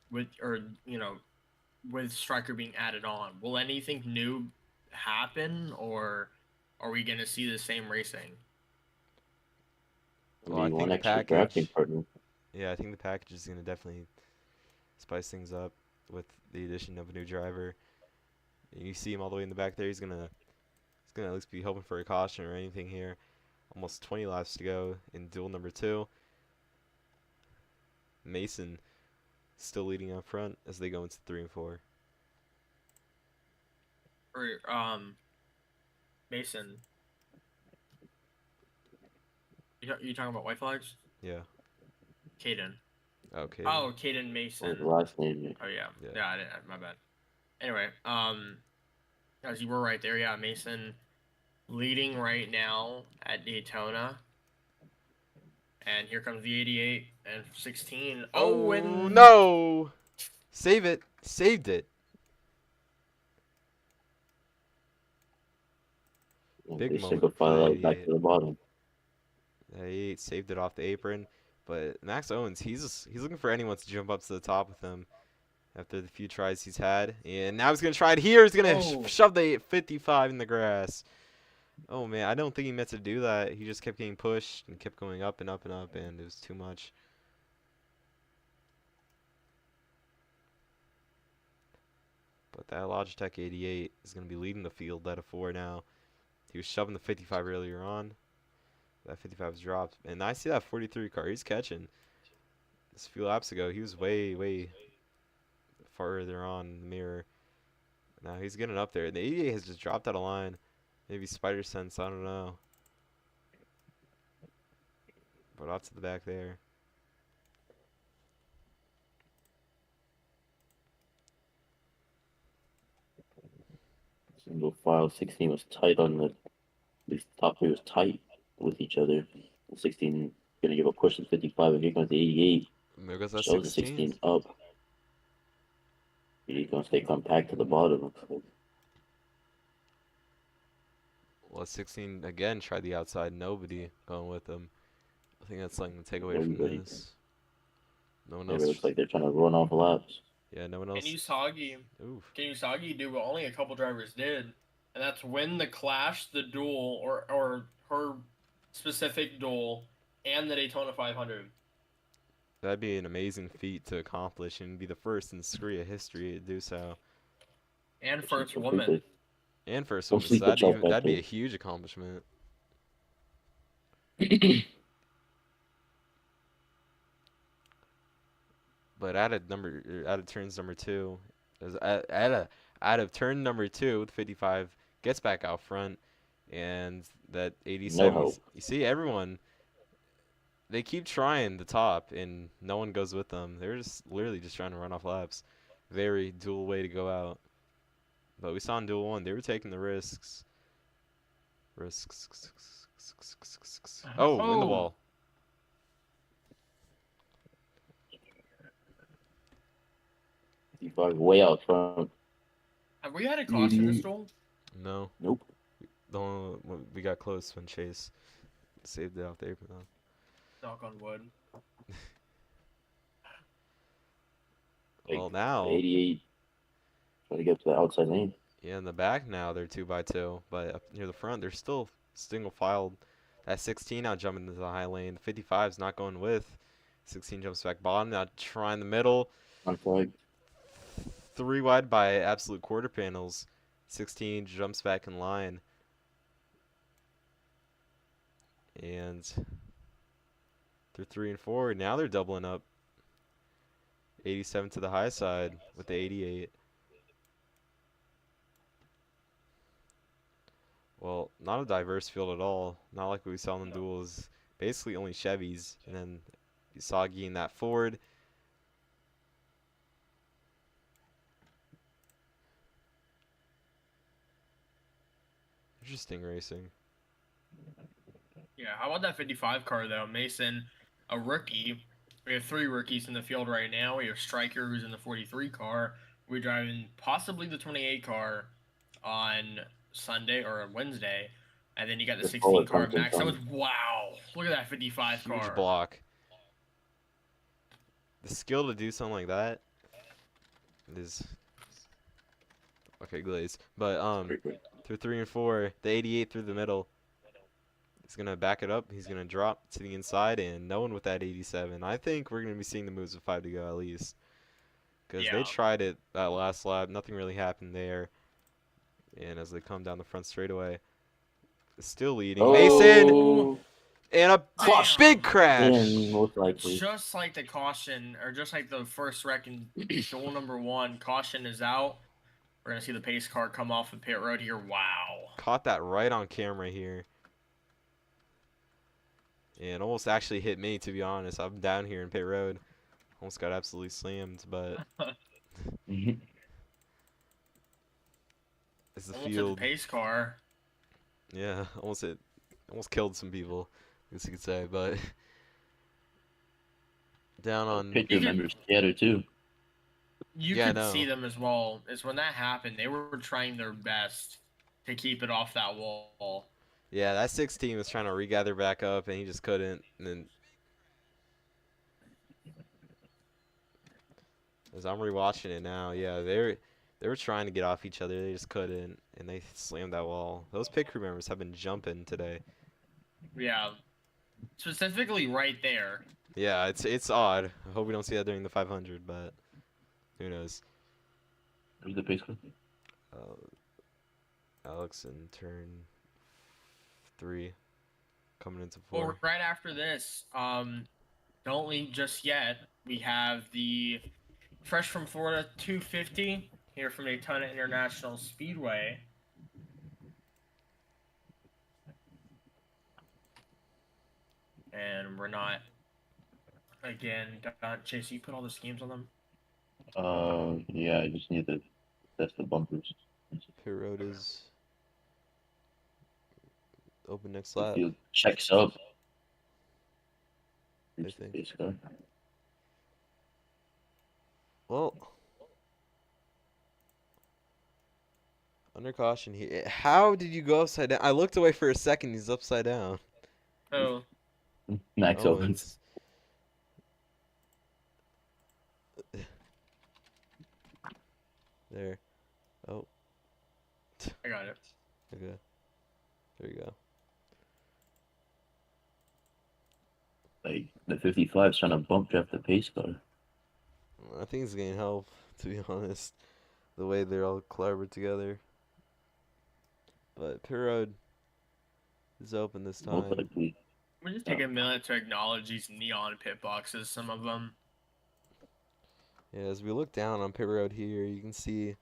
With Striker being added on, will anything new happen, or are we going to see the same racing? Well, I think the package. Yeah, I think the package is going to definitely spice things up with the addition of a new driver. You see him all the way in the back there. He's gonna at least be hoping for a caution or anything here. Almost 20 laps to go in duel number 2. Mason still leading up front as they go into 3 and 4. Mason. You talking about white flags? Yeah. Caden. Okay. Oh, Caden Mason. Last name. Oh yeah. Yeah, I didn't. My bad. Anyway, as you were right there, yeah, Mason leading right now at Daytona. And here comes the 88 and 16. Oh, and no! Save it. Saved it. Big they moment single for the file out back 88. to the bottom. The 88 saved it off the apron, but Max Owens, he's looking for anyone to jump up to the top with him after the few tries he's had, and now he's gonna try it here. He's gonna shove the 55 in the grass. Oh man, I don't think he meant to do that. He just kept getting pushed and kept going up and up and up, and it was too much. But that Logitech 88 is going to be leading the field out of 4 now. He was shoving the 55 earlier on. That 55 was dropped. And I see that 43 car. He's catching. This a few laps ago, he was way, way farther on in the mirror. Now he's getting up there. The 88 has just dropped out of line. Maybe spider sense, I don't know. But off to the back there. Single file 16 was tight on the top 3 was tight with each other. 16 gonna give a push to 55, and here comes the 88. There goes that Shows the 16 up. He's gonna stay compact to the bottom. Well, 16 again tried the outside. Nobody going with him. I think that's something to take away from this. No one else. It looks like they're trying to run off laps. Yeah, no one else. Can Usagi do what only a couple drivers did, and that's win the Clash, the Duel, or her specific Duel, and the Daytona 500. That'd be an amazing feat to accomplish and be the first in SCRIA history to do so. And first woman. And first woman. So that'd be a huge accomplishment. But out of turns number 2, out of turn number 2, the 55 gets back out front, and that 87. You see, everyone, they keep trying the top, and no one goes with them. They're just literally just trying to run off laps. Very Duel way to go out. But we saw in Duel 1, they were taking the risks. Oh, in the wall. Way out front. Have we had a caution in this duel? No. Nope. The only one we got close when Chase saved it off the apron. Knock on wood. Well, now 88 trying to get to the outside lane. Yeah, in the back now they're 2x2, but up near the front they're still single filed. That 16 now jumping into the high lane. The 55 is not going with. 16 jumps back bottom. Now trying the middle. On flag. 3 wide by absolute quarter panels. 16 jumps back in line. And they're 3 and 4. Now they're doubling up. 87 to the high side with the 88. Well, not a diverse field at all. Not like we saw in the duels. Basically only Chevys. And then Usagi in that Ford. Interesting racing. Yeah, how about that 55 car, though? Mason, a rookie. We have 3 rookies in the field right now. We have Striker, who's in the 43 car. We're driving possibly the 28 car on Sunday or Wednesday. And then you got the 16 car Max. That was, wow. Look at that 55 car. Huge block. The skill to do something like that is... Okay, Glaze. But, through 3 and 4, the 88 through the middle. He's going to back it up. He's going to drop to the inside, and no one with that 87. I think we're going to be seeing the moves with 5 to go at least. Because they tried it that last lap. Nothing really happened there. And as they come down the front straightaway, still leading. Mason! And a big crash! Most likely. Just like the caution, or just like the first wreck in duel number 1, caution is out. We're going to see the pace car come off the pit road here. Wow. Caught that right on camera here. And almost actually hit me, to be honest. I'm down here in pit road. Almost got absolutely slammed, but... It's the almost field. hit the pace car. Yeah, almost killed some people, I guess you could say, but... Down on... Pit crew members scattered too. You could see them as well. Is when that happened, they were trying their best to keep it off that wall. Yeah, that 16 was trying to regather back up, and he just couldn't. And then, as I'm rewatching it now, yeah, they were trying to get off each other, they just couldn't, and they slammed that wall. Those pit crew members have been jumping today. Yeah, specifically right there. Yeah, it's odd. I hope we don't see that during the 500, but who knows? Who's the pace car? Alex in turn 3, coming into 4. Well, right after this, don't leave just yet. We have the Fresh from Florida 250 here from Daytona International Speedway. And we're not, again, Chase, you put all the schemes on them? Yeah, I just need to test the bumpers. Pit road is open next lap. Field checks up. I think. Well, under caution here. How did you go upside down? I looked away for a second. He's upside down. Oh. Max opens. There. Oh. I got it. Okay. There you go. Like, the 55's trying to bump draft the pace car. I think it's getting help, to be honest. The way they're all collaborating together. But pit road is open this time. We'll just take a minute to acknowledge these neon pit boxes, some of them. Yeah, as we look down on pit road here, you can see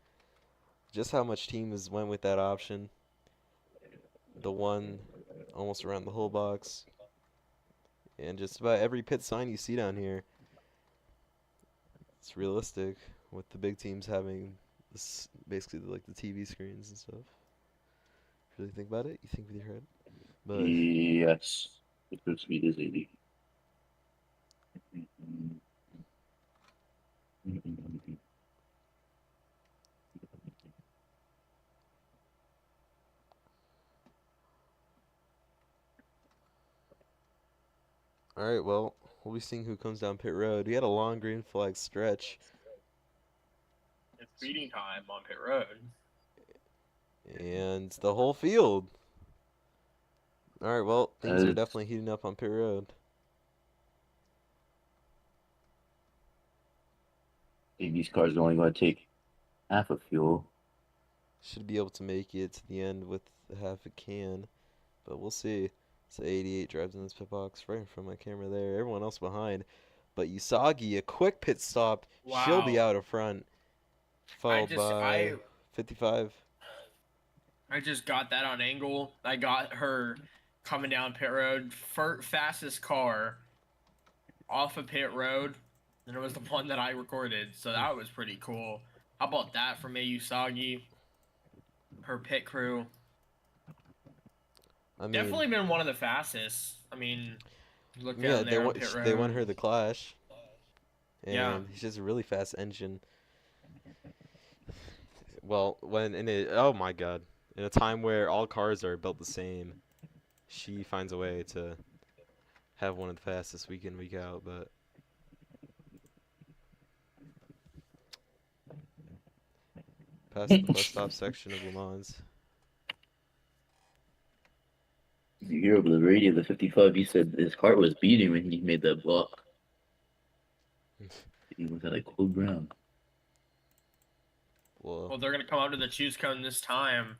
just how much teams went with that option. The one almost around the whole box. And just about every pit sign you see down here, it's realistic with the big teams having this, basically like the TV screens and stuff. Really think about it? You think with your head? But yes. The cruise speed is 80. all right, well, we'll be seeing who comes down pit road. We had a long green flag stretch. It's feeding time on pit road. And the whole field. All right, well, things are definitely heating up on pit road. I think these cars are only going to take half of fuel. Should be able to make it to the end with half a can, but we'll see. So 88 drives in this pit box right in front of my camera there. Everyone else behind. But Usagi, a quick pit stop. Wow. She'll be out of front. Followed by 55. I just got that on angle. I got her coming down pit road. Fastest car off of pit road. And it was the one that I recorded. So that was pretty cool. How about that from Usagi? Her pit crew. I mean, definitely been one of the fastest. I mean, look down there on pit road. They won her the Clash. And yeah. She's just a really fast engine. Well, oh my god. In a time where all cars are built the same, she finds a way to have one of the fastest week in, week out, but past the bus stop section of Le Mans. You hear over the radio, the 55, he said his heart was beating when he made that block. He was at like cold ground. Well, they're gonna come out to the choose cone this time,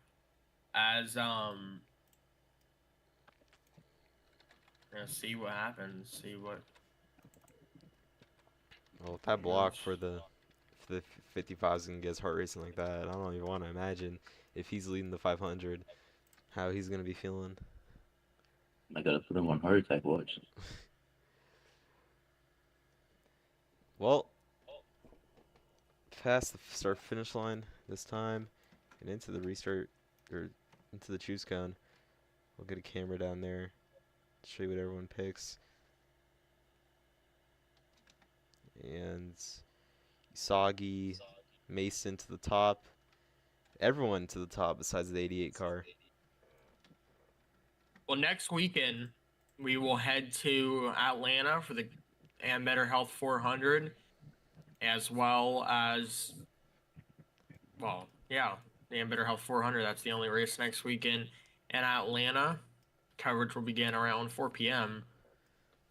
as gonna see what happens. See what. Well, if that block for the 55's gonna get his heart racing like that, I don't even want to imagine if he's leading the 500, how he's gonna be feeling. I gotta put him on heart attack watch. Well, past the start finish line this time and into the restart or into the choose cone. We'll get a camera down there to show you what everyone picks. And Usagi, Mason to the top. Everyone to the top besides the 88 car. Well, next weekend, we will head to Atlanta for the And Better Health 400, as well as, well, yeah, the And Better Health 400. That's the only race next weekend in Atlanta. Coverage will begin around 4 p.m.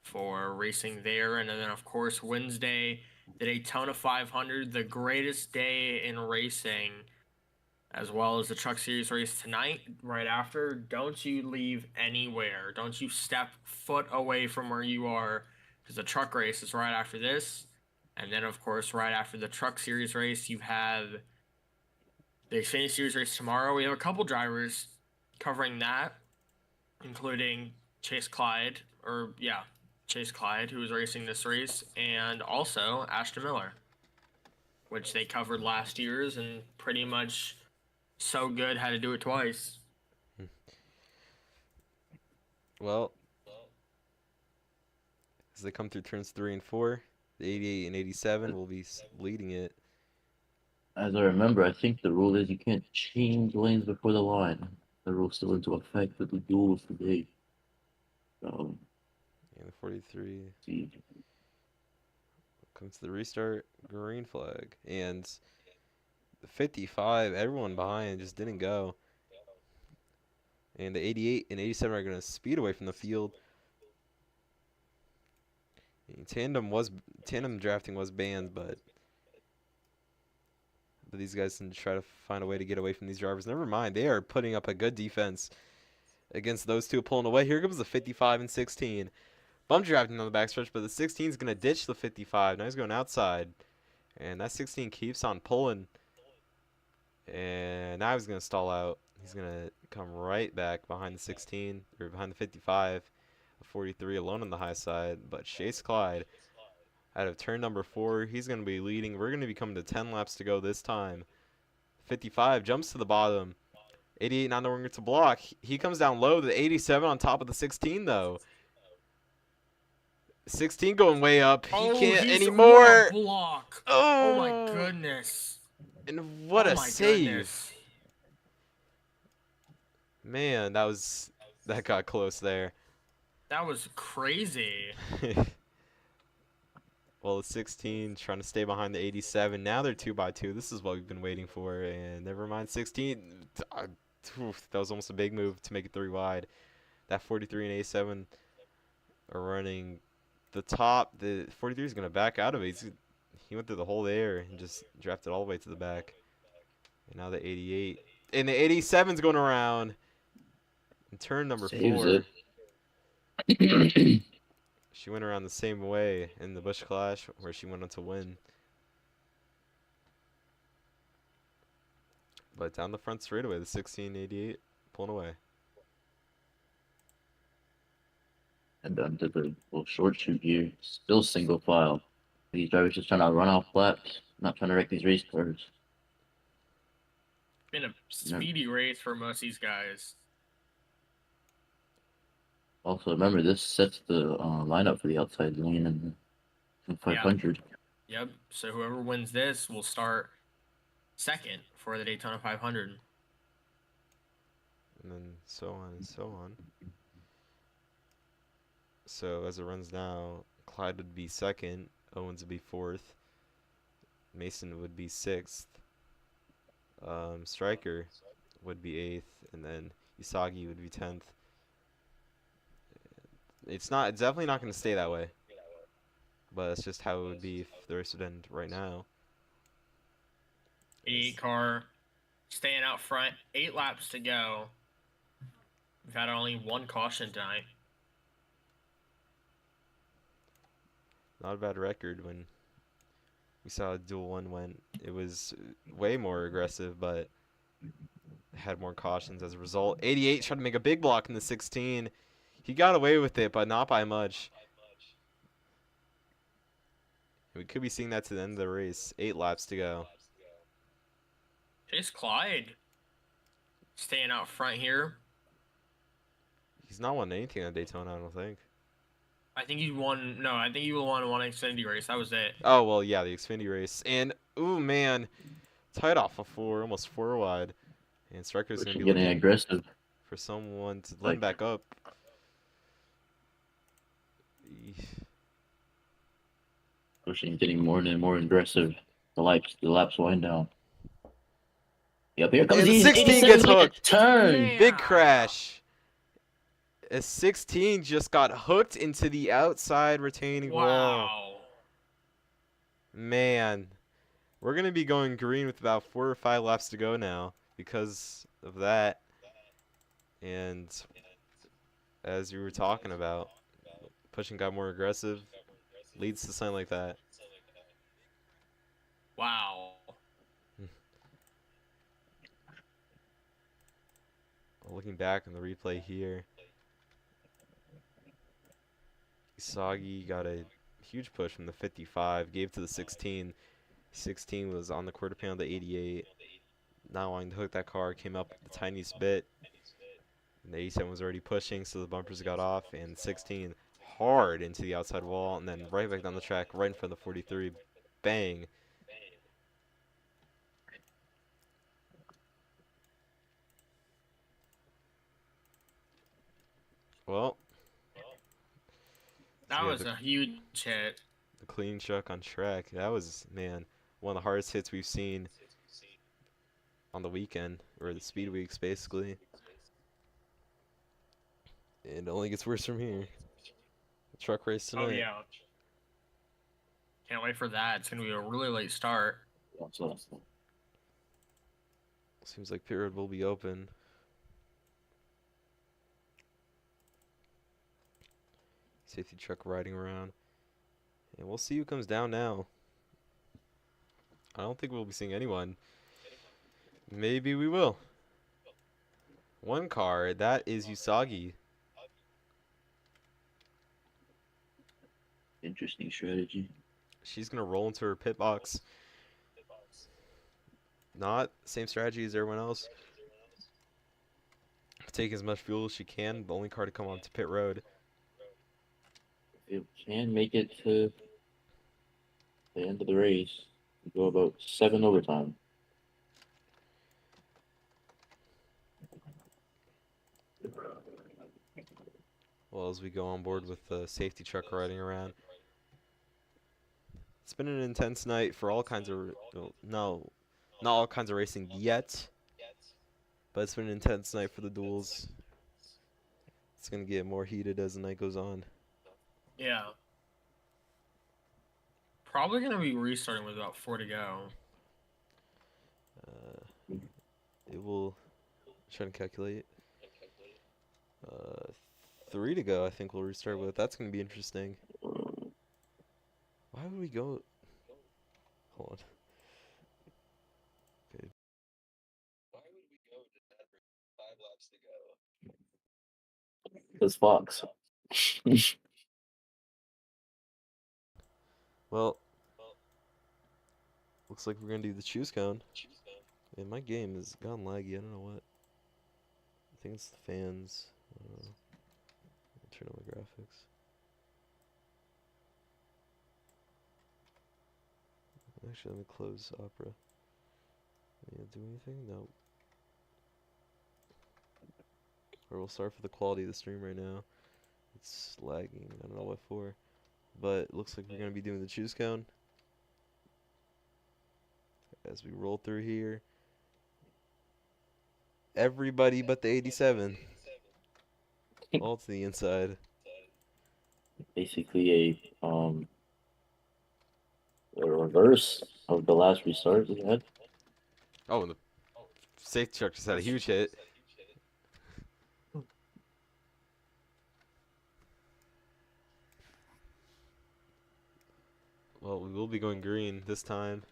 for racing there. And then, of course, Wednesday, the Daytona 500, the greatest day in racing, as well as the Truck Series race tonight, right after. Don't you leave anywhere. Don't you step foot away from where you are, because the truck race is right after this. And then, of course, right after the Truck Series race, you have the Xfinity Series race tomorrow. We have a couple drivers covering that, including Chase Clyde, who was racing this race, and also Ashton Miller, which they covered last year's and pretty much so good had to do it twice. Well, as they come through turns 3 and 4, the 88 and 87 will be leading it. As I remember, I think the rule is you can't change lanes before the line. The rule's still into effect with the duels today. So, and the 43 see. Comes to the restart, green flag. And the 55, everyone behind just didn't go. And the 88 and 87 are going to speed away from the field. And tandem drafting was banned, but these guys can try to find a way to get away from these drivers. Never mind, they are putting up a good defense against those two pulling away. Here comes the 55 and 16. Bump drafting on the backstretch, but the 16 is going to ditch the 55. Now he's going outside. And that 16 keeps on pulling. And now he's going to stall out. He's going to come right back behind the 16, or behind the 55. 43 alone on the high side. But Chase Clyde, out of turn number 4, he's going to be leading. We're going to be coming to 10 laps to go this time. 55 jumps to the bottom. 88 not knowing where to block. He comes down low. The 87 on top of the 16, though. 16 going way up. He can't anymore. Block. Oh my goodness. And what a save. Goodness. Man, that got close there. That was crazy. Well, the 16 trying to stay behind the 87. Now they're 2x2. This is what we've been waiting for. And never mind, 16. That was almost a big move to make it 3 wide. That 43 and 87 are running the top. The 43 is going to back out of it. He went through the hole there and just drafted all the way to the back. And now the 88. And the 87 is going around in turn number 4. She went around the same way in the Busch Clash where she went on to win. But down the front straightaway, the 1688 pulling away. And under the little short shoot here, still single file. These drivers just trying to run off laps, not trying to wreck these race cars. Been a speedy race for most of these guys. Also, remember, this sets the lineup for the outside lane and the 500. Yep. So whoever wins this will start second for the Daytona 500. And then so on and so on. So as it runs now, Clyde would be second, Owens would be 4th, Mason would be 6th, Stryker would be 8th, and then Usagi would be 10th. It's definitely not going to stay that way. But that's just how it would be if the race would end right now. 88 car staying out front, 8 laps to go. We've had only 1 caution tonight. Not a bad record when we saw Duel 1 went. It was way more aggressive, but had more cautions as a result. 88 tried to make a big block in the 16. He got away with it, but not by much. We could be seeing that to the end of the race. 8 laps to go. Chase Clyde staying out front here. He's not won anything on Daytona, I don't think. I think he won. No, I think he won one Xfinity race. That was it. Oh, well, yeah, the Xfinity race. And, ooh, man, tied off a 4, almost 4 wide. And Stryker's going to be getting aggressive. for someone to let him back up. Pushing, getting more and more aggressive. The laps wind down. Yep, here comes And the 16 gets hooked. Turn. Big crash. A 16 just got hooked into the outside retaining wall. Man, we're going to be going green with about 4 or 5 laps to go now because of that. And as you were talking about, pushing got more aggressive, leads to something like that. Wow. Looking back on the replay here, Isagi got a huge push from the 55, gave to the 16. 16 was on the quarter panel to 88. Not wanting to hook that car, came up the tiniest bit. And the 87 was already pushing, so the bumpers got off, and 16 hard into the outside wall, and then right back down the track, right in front of the 43. Bang. Well, that was a huge hit. The clean truck on track. That was, man, one of the hardest hits we've seen on the weekend, or the speed weeks, basically. It only gets worse from here. The truck race tonight. Oh, yeah. Can't wait for that. It's going to be a really late start. Seems like pit road will be open. Safety truck riding around. And we'll see who comes down now. I don't think we'll be seeing anyone. Maybe we will. One car, that is Usagi. Interesting strategy. She's going to roll into her pit box. Not same strategy as everyone else. Take as much fuel as she can. The only car to come onto pit road. It can make it to the end of the race. We go about 7 overtime. Well, as we go on board with the safety truck riding around. It's been an intense night for all kinds of, no, not all kinds of racing yet, but it's been an intense night for the duels. It's going to get more heated as the night goes on. Yeah. Probably going to be restarting with about 4 to go. It will, try to calculate. 3 to go, I think we'll restart with. That's going to be interesting. Why would we go? Hold on. Okay. Why would we go to that for 5 laps to go? Because Fox. Well, looks like we're going to do the choose cone. And my game has gone laggy. I don't know what. I think it's the fans. Turn on my graphics. Actually, let me close Opera. Yeah, do anything? No. Or we'll start for the quality of the stream right now. It's lagging. I don't know what for. But it looks like we're going to be doing the choose cone. As we roll through here. Everybody but the 87. All to the inside. Basically a reverse of the last restart we had. Oh, and the safety truck just had a huge hit. Well, we will be going green this time.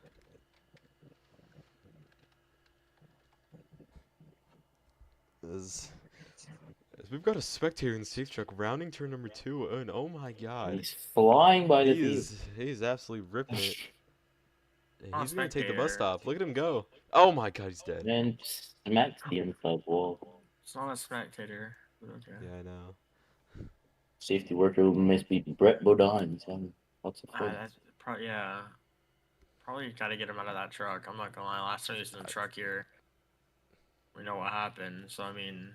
As we've got a spectator in the safety truck rounding turn number 2, and oh my god. He's flying by the field. He's absolutely ripping it. Oh, he's going to take the bus stop. Look at him go. Oh my god, he's dead. And smacked the inside wall. It's not a spectator. Okay. Yeah, I know. Safety worker must be Brett Bodine. He's having lots of fun. Yeah. Probably got to get him out of that truck. I'm not going to lie. Last time he was in the truck here, we know what happened. So, I mean...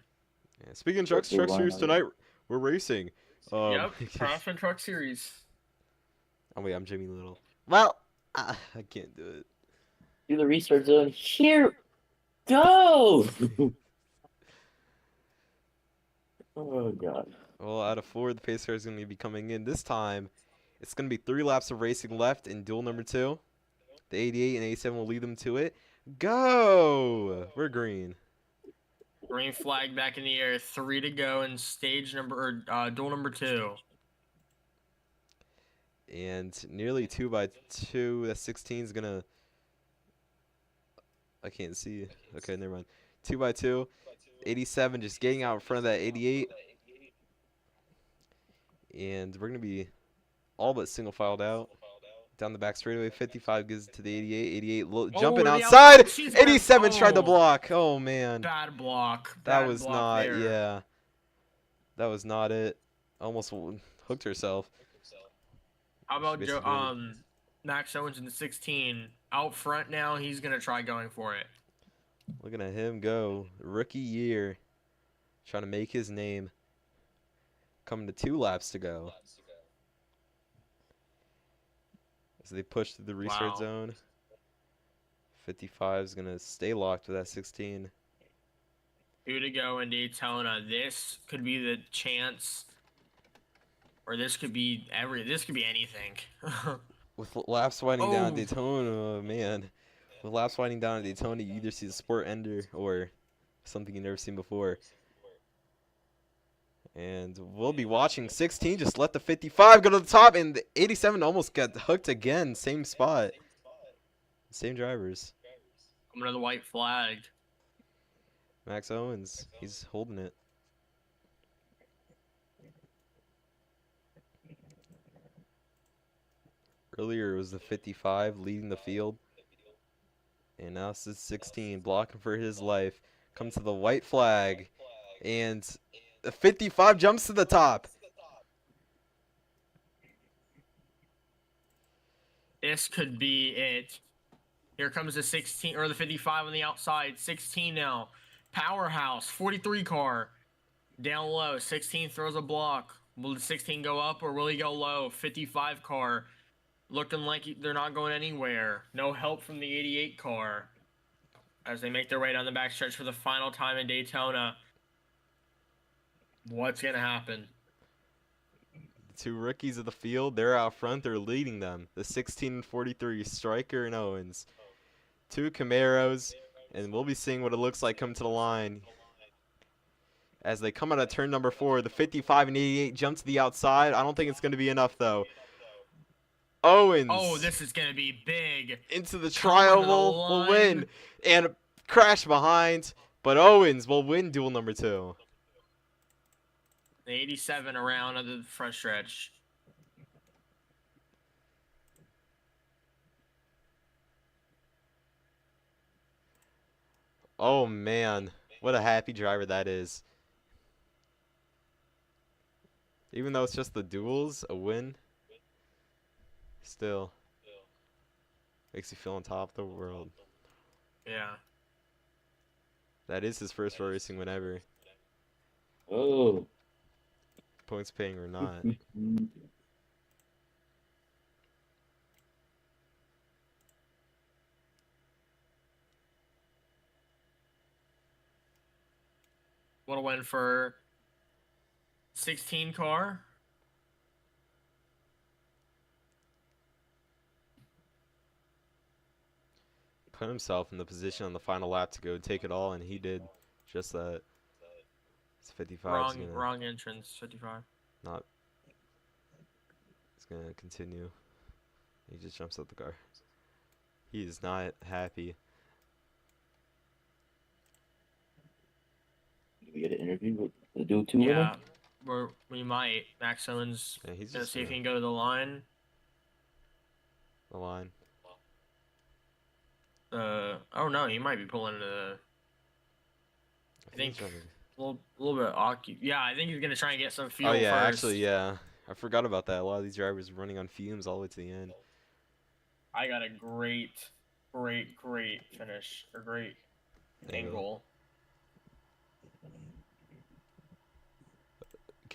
Yeah, speaking of truck series tonight, we're racing. Yep, Craftsman Truck Series. Oh wait, I'm Jimmy Little. Well, I can't do it. Do the restart zone. Here, go! Oh god. Well, out of 4, the pace car is going to be coming in. This time, it's going to be 3 laps of racing left in duel number 2. The 88 and 87 will lead them to it. Go! We're green. Green flag back in the air. 3 to go in duel number 2. And nearly 2 by 2. That 16 is going to... I can't see. Okay, never mind. 2 by 2. 87 just getting out in front of that 88. And we're going to be all but single filed out. Down the back straightaway. 55 gives it to the 88. 88 jumping outside. 87 tried to block. Oh, man. Bad block. That was not, yeah. That was not it. Almost hooked herself. How about Max Owens in the 16? Out front now. He's going to try going for it. Looking at him go. Rookie year. Trying to make his name. Coming to 2 laps to go. As they push through the restart zone. 55 is going to stay locked with that 16. 2 to go in Daytona. This could be the chance, or this could be anything. With laps winding down at Daytona, man. With laps winding down at Daytona, you either see the sport ender or something you've never seen before. And we'll be watching 16 just let the 55 go to the top, and the 87 almost got hooked again. Same spot. Same drivers. Coming to the white flag. Max Owens, he's holding it. Earlier it was the 55 leading the field. And now it's the 16 blocking for his life. Comes to the white flag. And the 55 jumps to the top. This could be it. Here comes the 16 or the 55 on the outside. 16 now. Powerhouse 43 car. Down low. 16 throws a block. Will the 16 go up or will he go low? 55 car. Looking like they're not going anywhere. No help from the 88 car. As they make their way down the backstretch for the final time in Daytona. What's going to happen? The 2 rookies of the field, they're out front. They're leading them. The 16 and 43, Stryker and Owens. 2 Camaros. And we'll be seeing what it looks like come to the line. As they come out of turn number 4, the 55 and 88 jump to the outside. I don't think it's going to be enough, though. Owens. Oh, this is going to be big. Into the trial will win. And crash behind. But Owens will win duel number 2. The 87 around of the front stretch. Oh, man. What a happy driver that is. Even though it's just the duels, a win. Still. Makes you feel on top of the world. Yeah. That is his first racing win ever. Oh. Points paying or not. What a win for 16 car. Put himself in the position on the final lap to go take it all, and he did just that. It's 55. Wrong entrance, 55. Not. It's gonna continue. He just jumps out the car. He is not happy. We get an interview with the Duel 2 winner? Yeah, we might. Max Owens. Yeah, he's gonna just see if he can go to the line. The line. Oh no, he might be pulling into the. I think a little bit occupied. Yeah, I think he's gonna try and get some fuel. Oh yeah, first. actually, yeah. I forgot about that. A lot of these drivers are running on fumes all the way to the end. I got a great finish or great angle.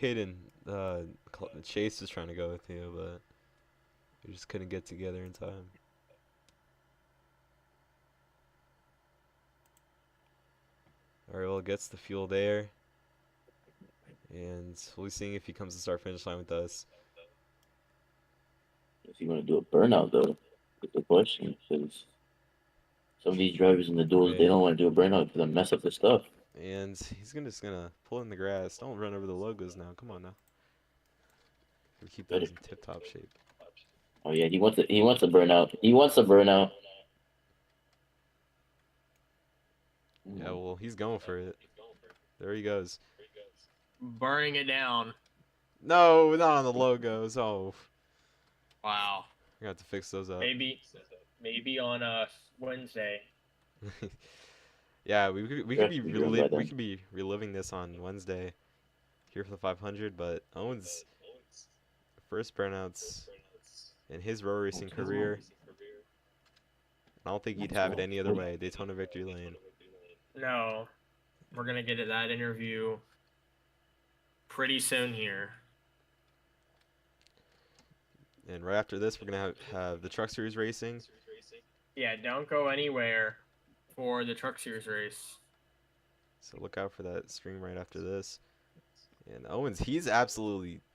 Caden, Chase was trying to go with you, but we just couldn't get together in time. Alright, well, gets the fuel there. And we'll be seeing if he comes to start finish line with us. Is he going to do a burnout, though? That's the question. Because some of these drivers in the duels, they don't want to do a burnout because they mess up their stuff. And he's just gonna pull in the grass. Don't run over the logos now. Come on now. We keep those in tip-top shape. Oh yeah, he wants a burnout. He wants a burnout. Yeah, well, he's going for it. There he goes. Burning it down. No, not on the logos. Oh. Wow. We're gonna have to fix those up. Maybe on Wednesday. Yeah, we could be reliving this on Wednesday here for the 500, but Owen's first burnouts in his road racing career. I don't think he'd have it any other way. Daytona Victory Lane. No, we're gonna get to that interview pretty soon here. And right after this, we're gonna have the Truck Series racing. Yeah, don't go anywhere for the Truck Series race. So look out for that stream right after this. And Owens, he's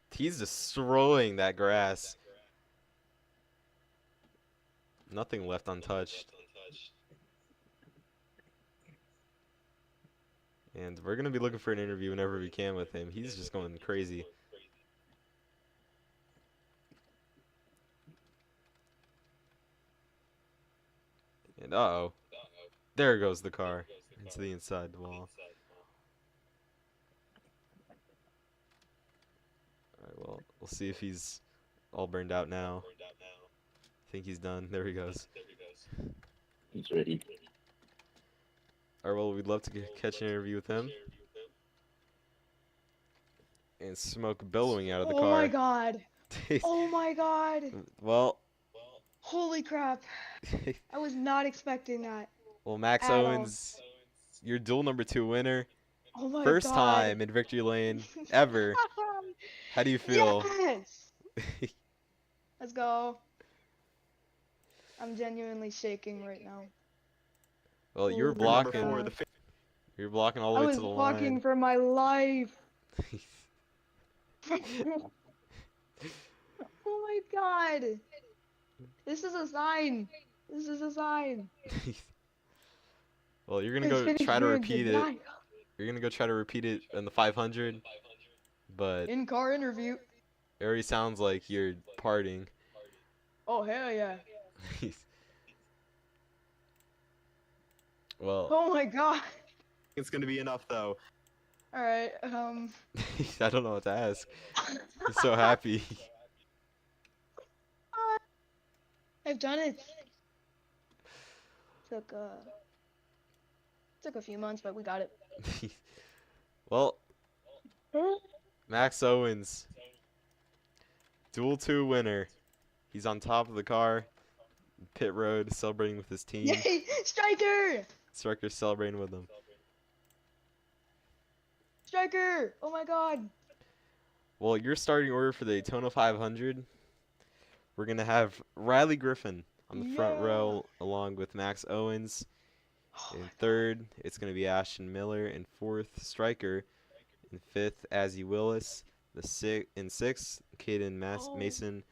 destroying that grass. Nothing left untouched. And we're gonna be looking for an interview whenever we can with him. He's just going crazy. And uh-oh. There goes the car into the inside wall. Alright, well, we'll see if he's all burned out now. I think he's done. There he goes. He's ready. Alright, well, we'd love to catch an interview with him. And smoke billowing out of the car. Oh my god. Oh my god. Well. Holy crap. I was not expecting that. Well, Max Owens, your duel #2 winner. Oh my First god. time in Victory Lane ever. How do you feel? Yes. Let's go. I'm genuinely shaking right now. Well, you're blocking. You're blocking all the way to the line. I was blocking for my life. Oh my god. This is a sign. This is a sign. Well, you're gonna go try to repeat it. You're gonna go try to repeat it in the 500, but in-car interview. It already sounds like you're partying. Oh hell yeah. Well. Oh my god. It's gonna be enough though. All right. I don't know what to ask. I'm so happy. I've done it. Took a few months, but we got it. Well, Max Owens, Duel 2 winner. He's on top of the car, pit road, celebrating with his team. Yay, Striker! Striker's celebrating with him. Striker! Oh my god. Well, your starting order for the Daytona 500. We're going to have Riley Griffin on the front row along with Max Owens. In third, it's going to be Ashton Miller. In fourth, Striker. In fifth, Azzy Willis. In sixth, Caden Mason.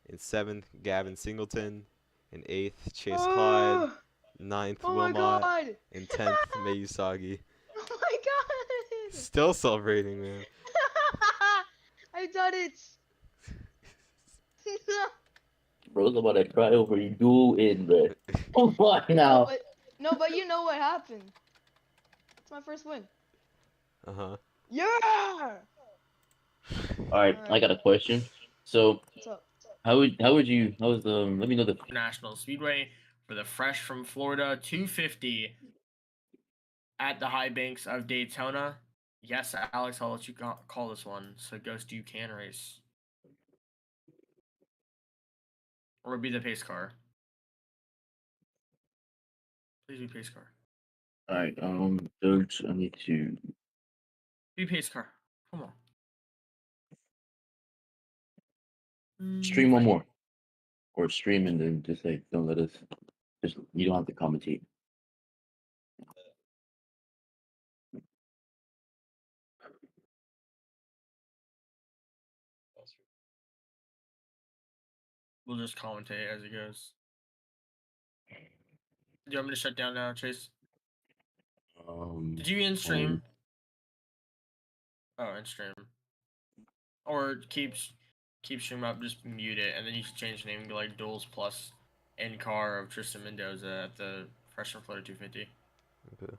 In seventh, Gavin Singleton. In eighth, Chase Clyde. Ninth, Wilmot. In 10th, May Usagi. Oh my god! Still celebrating, man. I've done it! Bro's about to cry over you duel in, bro. Oh my now. No, but you know what happened. It's my first win. Uh-huh. Yeah! Alright, I got a question. So, what's up? How was let me know the National Speedway for the Fresh from Florida 250 at the high banks of Daytona. Yes, Alex, I'll let you call this one. So, Ghost, you can race. Or be the pace car. Please be pace car. Alright, Doge, I need to Be pace car. Come on. Stream one more. Or stream and then just say, don't let us. Just you don't have to commentate. We'll just commentate as it goes. Do you want me to shut down now, Chase? Did you in stream? Oh, in stream. Or keep stream up, just mute it, and then you can change the name and be like Duels plus Incar of Tristan Mendoza at the Freshman Floater 250. Okay.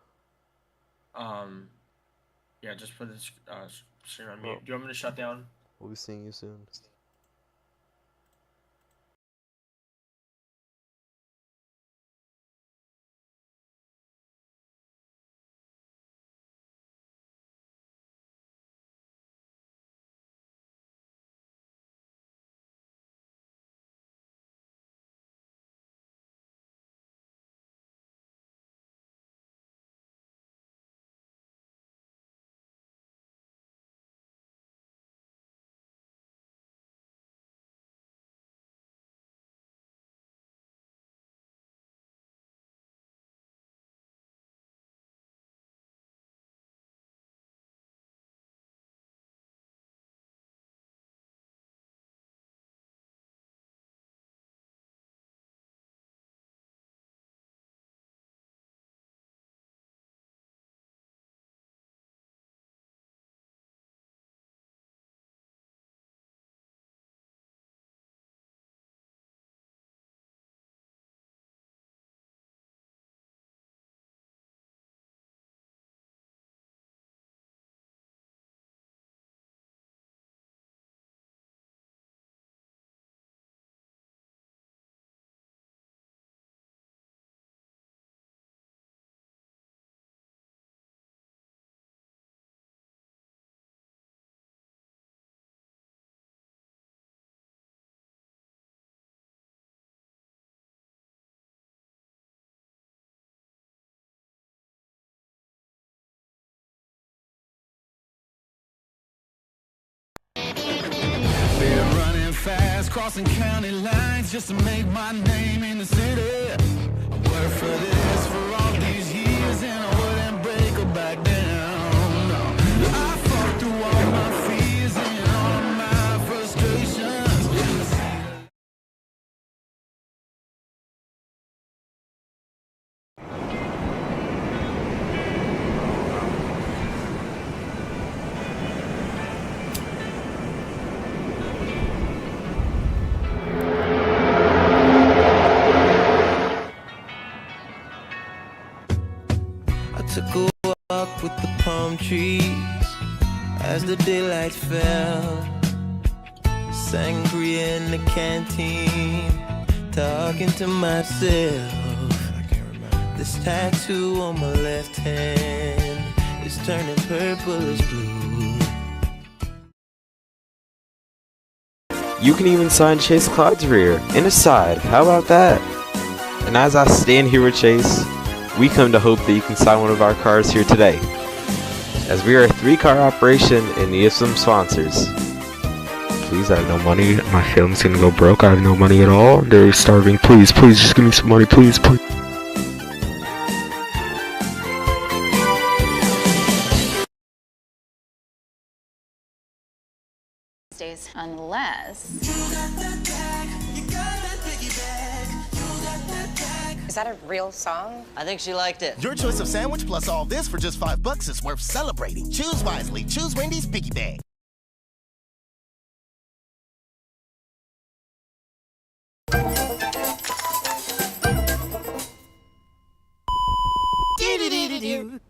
Yeah, just put this stream on mute. Do you want me to shut down? We'll be seeing you soon. Been running fast, crossing county lines just to make my name in the city. I worked for this for all these years and I wouldn't break her back down. No. I fought through all my fears and all of my frustrations. Took a walk with the palm trees as the daylight fell. Sangria in the canteen, talking to myself. This tattoo on my left hand is turning purple as blue. You can even sign Chase Cloud's rear and his side. How about that? And as I stand here with Chase, we come to hope that you can sign one of our cars here today, as we are a 3-car operation in need of some sponsors. Please, I have no money. My family's gonna go broke. I have no money at all. They're starving. Please, please, just give me some money. Please, please. Days, unless. Is that a real song? I think she liked it. Your choice of sandwich plus all this for just $5 is worth celebrating. Choose wisely. Choose Wendy's Piggy Bag.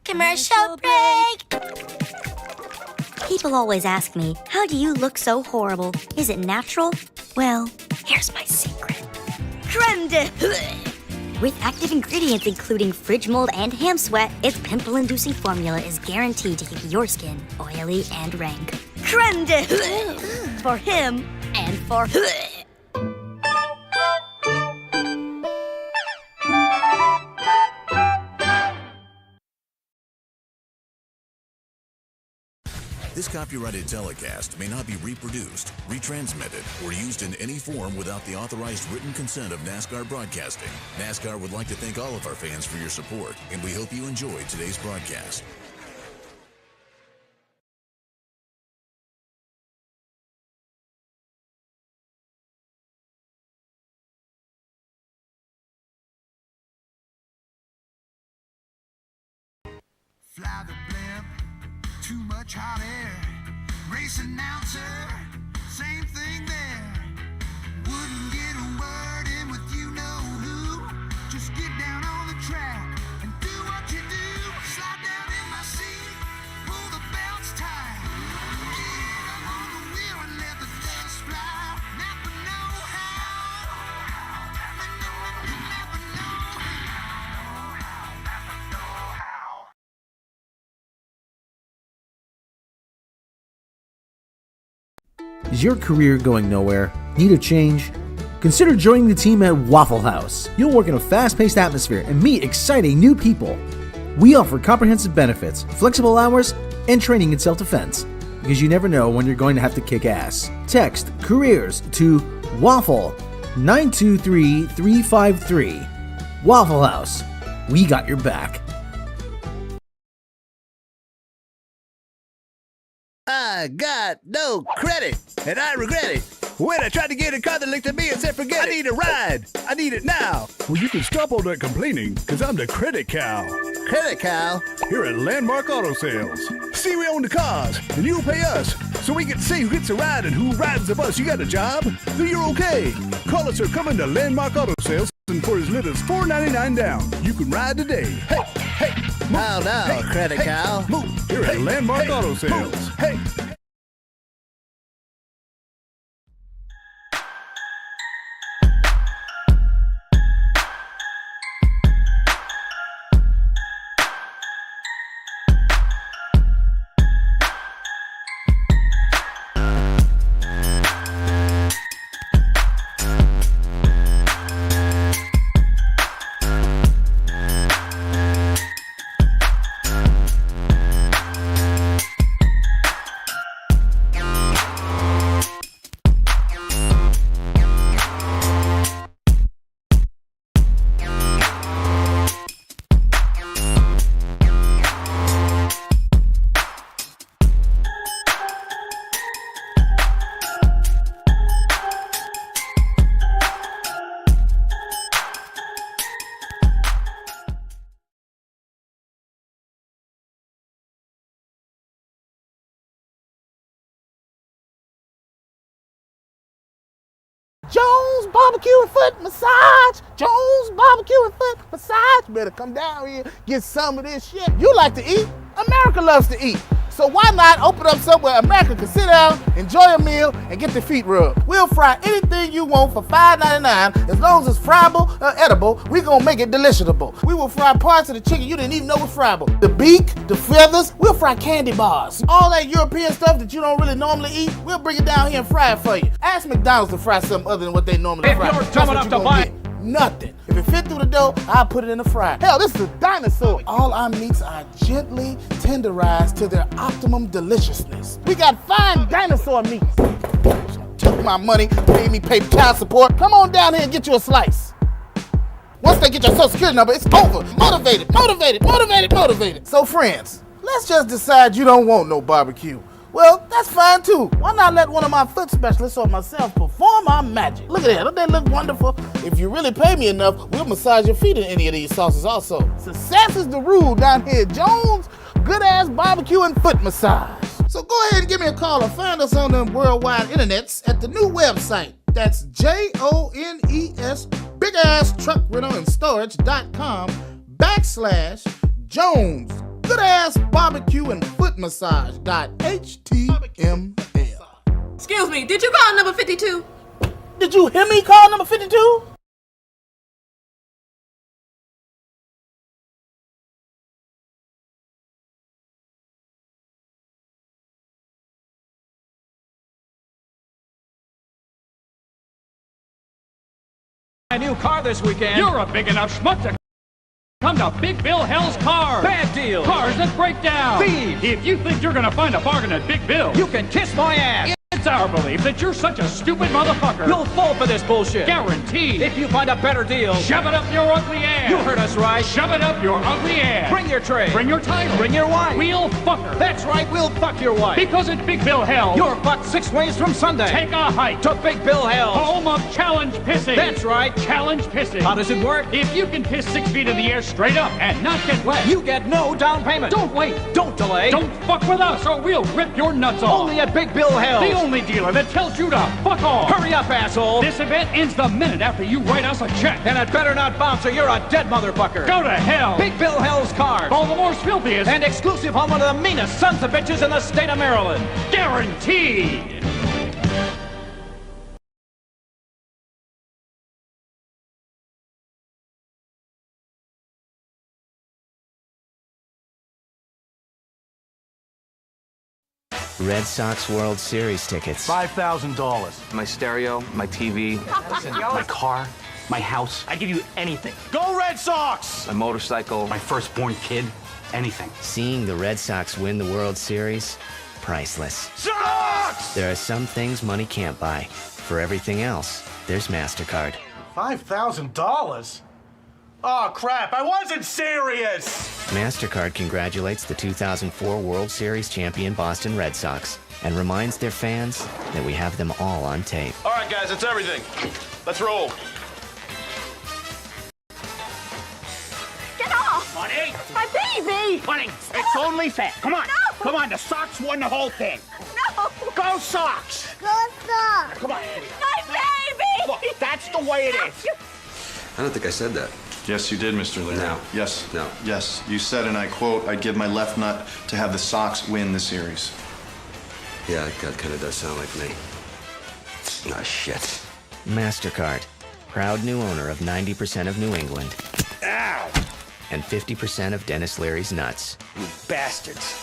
Commercial break! People always ask me, how do you look so horrible? Is it natural? Well, here's my secret. Creme de With active ingredients including fridge mold and ham sweat, its pimple-inducing formula is guaranteed to keep your skin oily and rank. Creme de for him and for This copyrighted telecast may not be reproduced, retransmitted, or used in any form without the authorized written consent of NASCAR Broadcasting. NASCAR would like to thank all of our fans for your support, and we hope you enjoyed today's broadcast. Fly the blimp, too much hot air. Race announcer, same thing there. Wouldn't get a word in with you know who. Just get down on the track and do what you do. Slide down in my seat, pull the belts tight. Get up on the wheel and let the dust fly. Never know how. Never know how. Is your career going nowhere? Need a change? Consider joining the team at Waffle House. You'll work in a fast-paced atmosphere and meet exciting new people. We offer comprehensive benefits, flexible hours, and training in self-defense, because you never know when you're going to have to kick ass. Text careers to Waffle 923353. Waffle House. We got your back. I got no credit, and I regret it. When I tried to get a car that looked at me and said, forget it. I need a ride. I need it now. Well, you can stop all that complaining, because I'm the credit cow. Credit cow? Here at Landmark Auto Sales. See, we own the cars, and you pay us, so we can say who gets a ride and who rides the bus. You got a job? Then you're okay. Call us or come into Landmark Auto Sales, and for as little as $4.99 down, you can ride today. Hey, hey, move. Now, hey, credit cow. Move. Here at Landmark Auto Sales. Move. Hey. Jones Barbecue and Foot Massage. Jones Barbecue and Foot Massage. Better come down here, get some of this shit. You like to eat. America loves to eat. So why not open up somewhere America can sit down, enjoy a meal, and get their feet rubbed? We'll fry anything you want for $5.99. As long as it's friable or edible, we're gonna make it deliciable. We will fry parts of the chicken you didn't even know was friable. The beak, the feathers, we'll fry candy bars. All that European stuff that you don't really normally eat, we'll bring it down here and fry it for you. Ask McDonald's to fry something other than what they normally fry. If you're dumb enough to buy nothing. If it fit through the dough, I'll put it in the fryer. Hell, this is a dinosaur. All our meats are gently tenderized to their optimum deliciousness. We got fine dinosaur meats. Take my money, pay me pay child support. Come on down here and get you a slice. Once they get your social security number, it's over. Motivated, motivated, motivated, motivated. So friends, let's just decide you don't want no barbecue. Well, that's fine too. Why not let one of my foot specialists or myself perform our magic? Look at that, don't they look wonderful? If you really pay me enough, we'll massage your feet in any of these sauces also. Success is the rule down here at Jones Good Ass Barbecue and Foot Massage. So go ahead and give me a call or find us on the worldwide internets at the new website. That's JONES BigAssTruckRentalAndStorage.com/Jones Good Ass Barbecue and Foot Massage.html. Excuse me, did you call number 52? Did you hear me call number 52? A new car this weekend. You're a big enough schmuck to Come to Big Bill Hell's Cars. Bad deal. Cars that break down. Thieves. If you think you're gonna find a bargain at Big Bill, You can kiss my ass. it's our belief that you're such a stupid motherfucker. You'll fall for this bullshit. Guaranteed. If you find a better deal, Shove it up your ugly ass. you heard us right. Shove it up your ugly ass. Bring your tray. Bring your title. Bring your wife. We'll fuck her. That's right, we'll fuck your wife. Because at Big Bill Hell, You're fucked 6 ways from Sunday. take a hike to Big Bill Hell. home of challenge pissing. That's right. Challenge pissing. How does it work? If you can piss 6 feet in the air straight up and not get wet, You get no down payment. don't wait. Don't delay. Don't fuck with us or we'll rip your nuts off. Only at Big Bill Hell. The only dealer that tells you to fuck off. Hurry up, asshole. This event ends the minute after you write us a check. And it better not bounce or you're a dead motherfucker. Go to hell. Big Bill Hell's Cars. Baltimore's filthiest. And exclusive on one of the meanest sons of bitches in the state of Maryland. Guaranteed. Red Sox World Series tickets. $5,000. My stereo, my TV, my car, my house. I'd give you anything. Go Red Sox! My motorcycle, my firstborn kid, anything. Seeing the Red Sox win the World Series, priceless. Sox! There are some things money can't buy. For everything else, there's MasterCard. $5,000? Oh, crap, I wasn't serious! MasterCard congratulates the 2004 World Series champion Boston Red Sox and reminds their fans that we have them all on tape. All right, guys, that's everything. Let's roll. Get off! Money? My baby! Money, it's only fair. Come on. No. Come on, the Sox won the whole thing. No! Go Sox! Go Sox! Come on. My baby! Look, that's the way it is. I don't think I said that. Yes, you did, Mr. Leary. No. Yes. No. Yes, you said, and I quote, I'd give my left nut to have the Sox win the series. Yeah, that kind of does sound like me. Ah, shit. MasterCard, proud new owner of 90% of New England. Ow! And 50% of Dennis Leary's nuts. You bastards.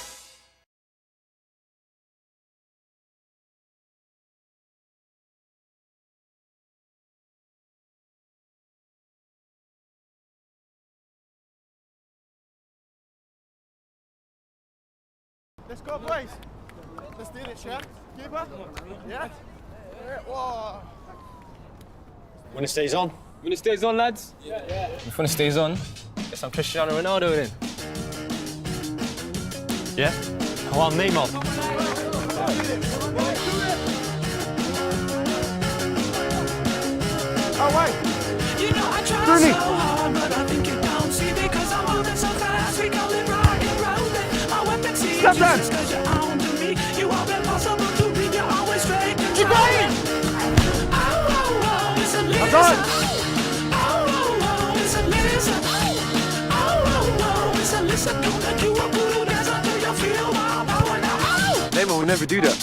Let's go, boys. Let's do it, Chef. Keeper? Yeah? Whoa. When it stays on. When it stays on, lads. Yeah. If when it stays on, guess I'm Cristiano Ronaldo then. Yeah? Oh, I'm Neymar. Oh, wait. You know I try so hard, but I think you don't see because I'm moving so fast. We going rock and rolling. My weapon sees Stop that! just because you're on to me. You are impossible to beat. You're always straight and Keep going! Oh, oh, oh, it's a lizard. I'm done. Oh, oh, oh, it's a lizard. Oh, oh, oh, it's a lizard. Gonna do a voodoo dance until you feel my power now. Oh! Neymar will never do that.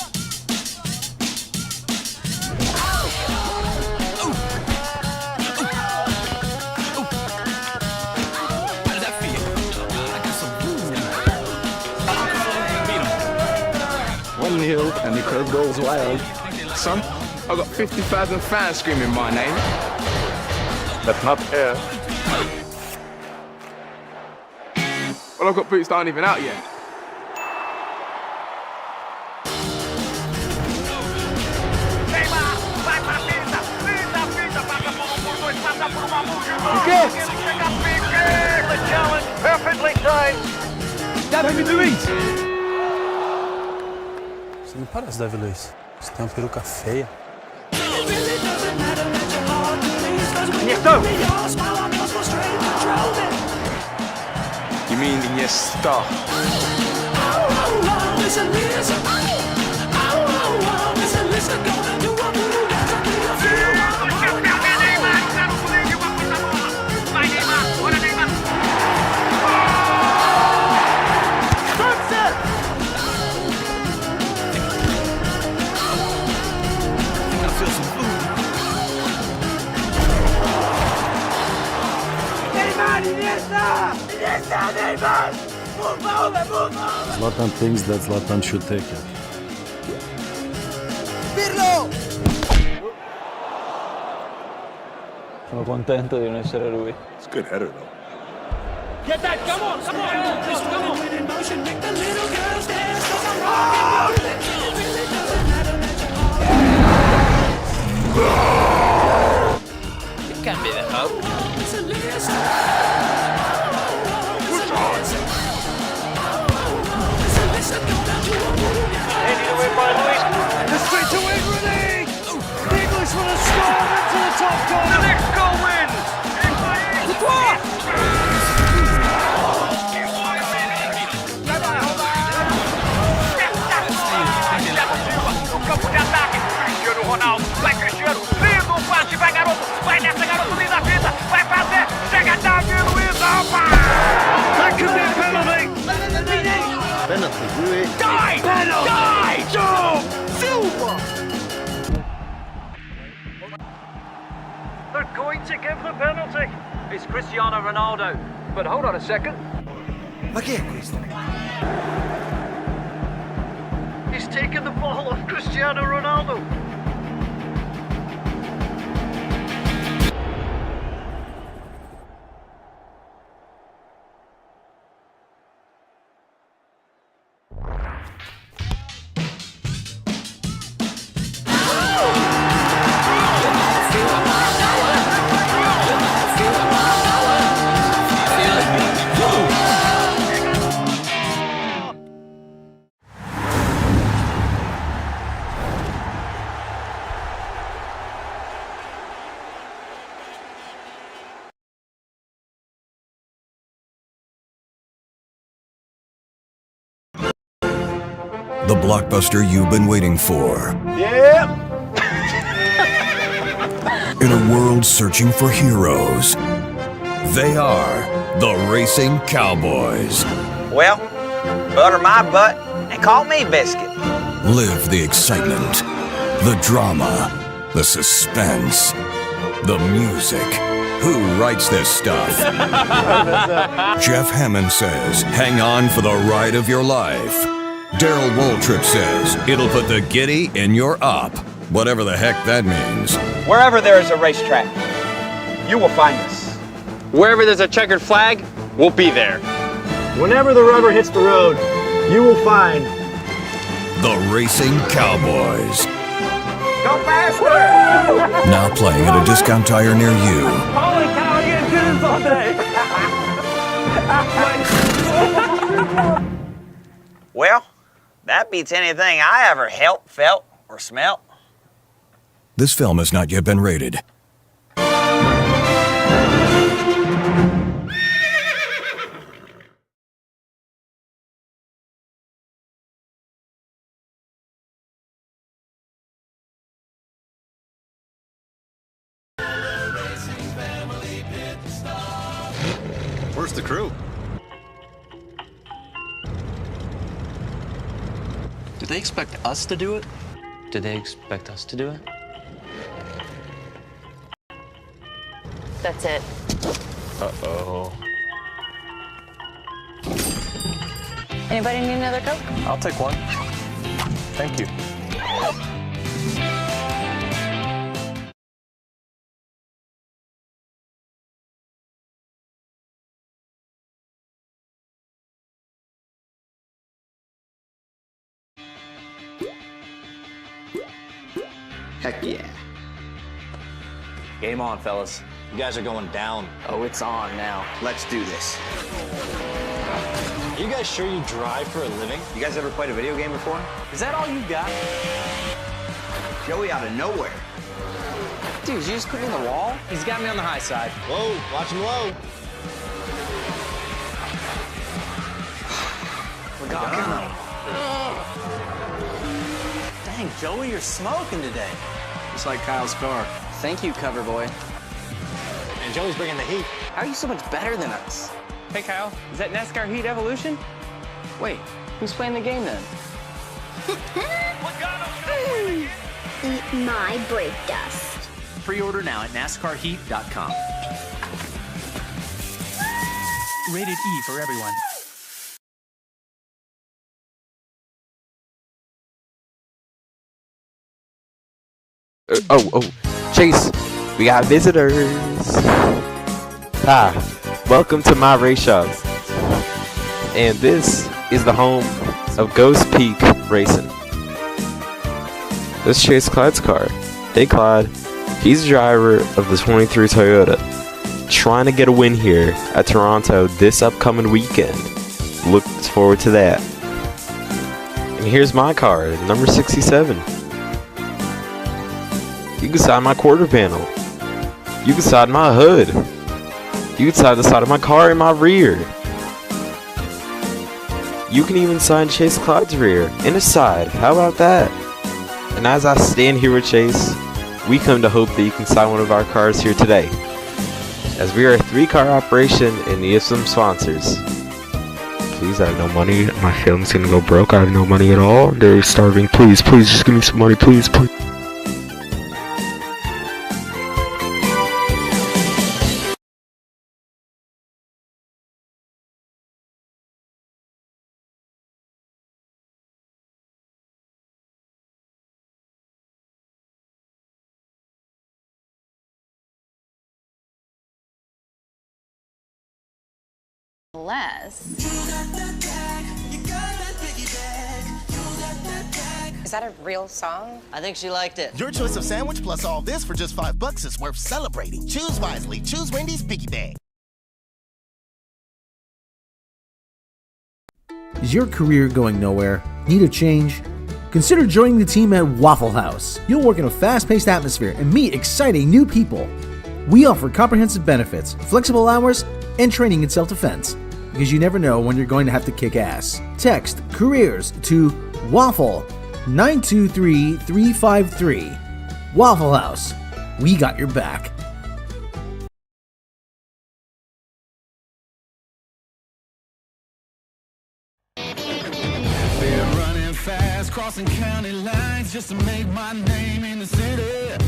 Hill and the crowd goes wild. Son, I've got 50,000 fans screaming my name. That's not air. Well, I've got boots that aren't even out yet. Perfectly timed. David Luiz. Você não parece Davi Luiz. Você tem uma peruca feia. Iniesta! You mean Iniesta? Zlatan thinks that Zlatan should take it. Pirlo! Sono contento di non essere lui. It's a good header, though. Get that! Come on! Come on! Just come on! In motion, make the little girls dance. 'Cause I'm rocking with it. It really doesn't matter that you're It can't be the hope. It's a list. They need a win by Luis. The straight to win release. The English will have stormed into the top corner. The next goal wins. Cristiano Ronaldo, vai Cristiano, lindo passe, vai garoto, vai nessa garoto, linda fita, vai fazer, chega Davi Luiz, opa! That could be a penalty! Penalty, do it. Die! Die! Joe! Silva! They're going to give the penalty. It's Cristiano Ronaldo. But hold on a second. Ma che è questo? He's taken the ball off Cristiano Ronaldo. The blockbuster you've been waiting for. Yeah. In a world searching for heroes, they are the Racing Cowboys. Well, butter my butt and call me Biscuit. Live the excitement, the drama, the suspense, the music. Who writes this stuff? Jeff Hammond says, hang on for the ride of your life. Daryl Waltrip says, it'll put the giddy in your up. Whatever the heck that means. Wherever there is a racetrack, you will find us. Wherever there's a checkered flag, we'll be there. Whenever the rubber hits the road, you will find the Racing Cowboys. Go faster! Now playing at a discount tire near you. Holy cow, I get dinners all day! Well, that beats anything I ever helped, felt, or smelt. This film has not yet been rated. Where's the crew? Do they expect us to do it? Do they expect us to do it? That's it. Uh-oh. Anybody need another Coke? I'll take one. Thank you. Heck yeah. Game on, fellas. You guys are going down. Oh, it's on now. Let's do this. Are you guys sure you drive for a living? You guys ever played a video game before? Is that all you got? Joey out of nowhere. Dude, did you just put me in the wall? He's got me on the high side. Whoa, watch him low. Dang, Joey, you're smoking today. Just like Kyle's car. Thank you, cover boy. And Joey's bringing the heat. How are you so much better than us? Hey, Kyle, is that NASCAR Heat Evolution? Wait, who's playing the game then? Eat my brake dust. Pre-order now at NASCARheat.com. Rated E for everyone. Oh, Chase, we got visitors. Hi, Welcome to my race shop. And this is the home of Ghost Peak Racing. This is Chase Clyde's car. Hey Clyde. He's the driver of the 23 Toyota. Trying to get a win here at Toronto this upcoming weekend. Look forward to that. And here's my car, number 67. You can side my quarter panel. You can side my hood. You can side the side of my car in my rear. You can even side Chase Clyde's rear and his side. How about that? And as I stand here with Chase, we come to hope that you can side one of our cars here today. As we are a 3-car operation and need some sponsors. Please, I have no money. My family's gonna go broke. I have no money at all. They're starving. Please, please, just give me some money. Please, please. Less. Is that a real song? I think she liked it. Your choice of sandwich plus all this for just $5 is worth celebrating. Choose wisely. Choose Wendy's Piggy Bag. Is your career going nowhere? Need a change? Consider joining the team at Waffle House. You'll work in a fast-paced atmosphere and meet exciting new people. We offer comprehensive benefits, flexible hours, and training in self-defense, because you never know when you're going to have to kick ass. Text careers to Waffle 923353. Waffle House, we got your back. Been running fast, crossing county lines just to make my name in the city. I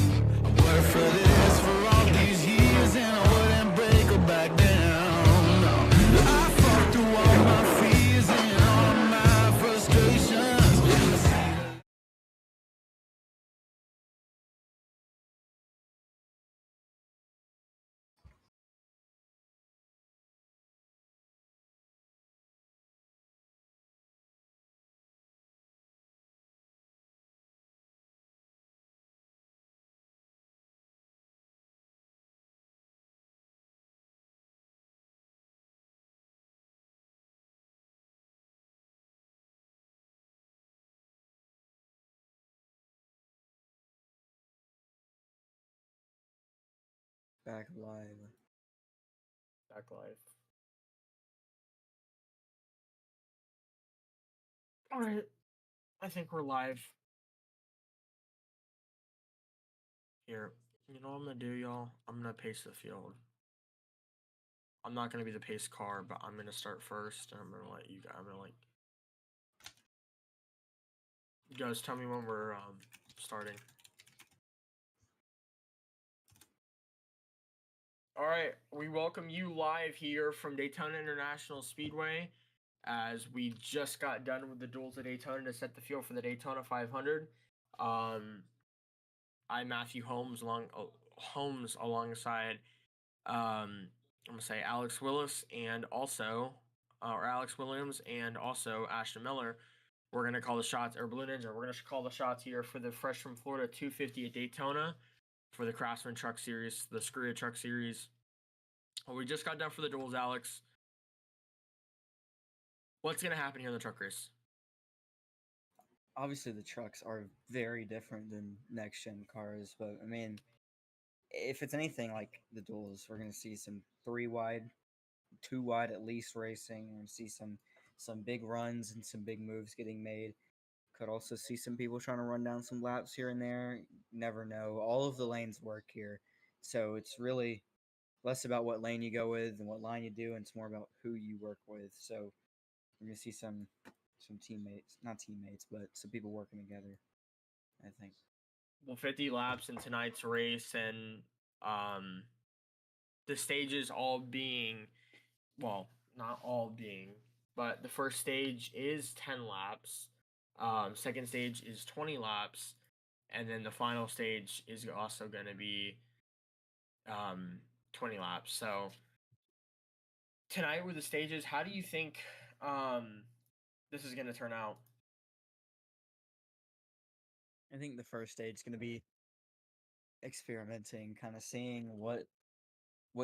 worked for this for all these years and I wouldn't break or back down. No. I fought through all my fears and all my frustrations. Back live. Back live. Alright. I think we're live. Here. You know what I'm gonna do, y'all? I'm gonna pace the field. I'm not gonna be the pace car, but I'm gonna start first and I'm gonna let you guys you guys tell me when we're starting. Alright, we welcome you live here from Daytona International Speedway as we just got done with the duels at Daytona to set the field for the Daytona 500. I'm Matthew Holmes alongside I'm gonna say Alex Willis and also Alex Williams and also Ashton Miller. We're gonna call the shots, or Blue Ninja. We're gonna call the shots here for the Fresh from Florida 250 at Daytona for the Craftsman Truck Series, the SCRIA Truck Series. Well, we just got done for the duels, Alex. What's gonna happen here in the truck race? Obviously, the trucks are very different than next-gen cars, but I mean, if it's anything like the duels, we're gonna see some 3-wide, 2-wide at least racing. We're gonna see some big runs and some big moves getting made. Could also see some people trying to run down some laps here and there. Never know. All of the lanes work here, so it's really less about what lane you go with and what line you do, and it's more about who you work with. So we're gonna see some teammates, not teammates, but some people working together, I think. Well, 50 laps in tonight's race, and the stages all being, well, not all being, but the first stage is 10 laps. Second stage is 20 laps, and then the final stage is also going to be 20 laps. So tonight with the stages, how do you think this is going to turn out? I think the first stage is going to be experimenting, kind of seeing what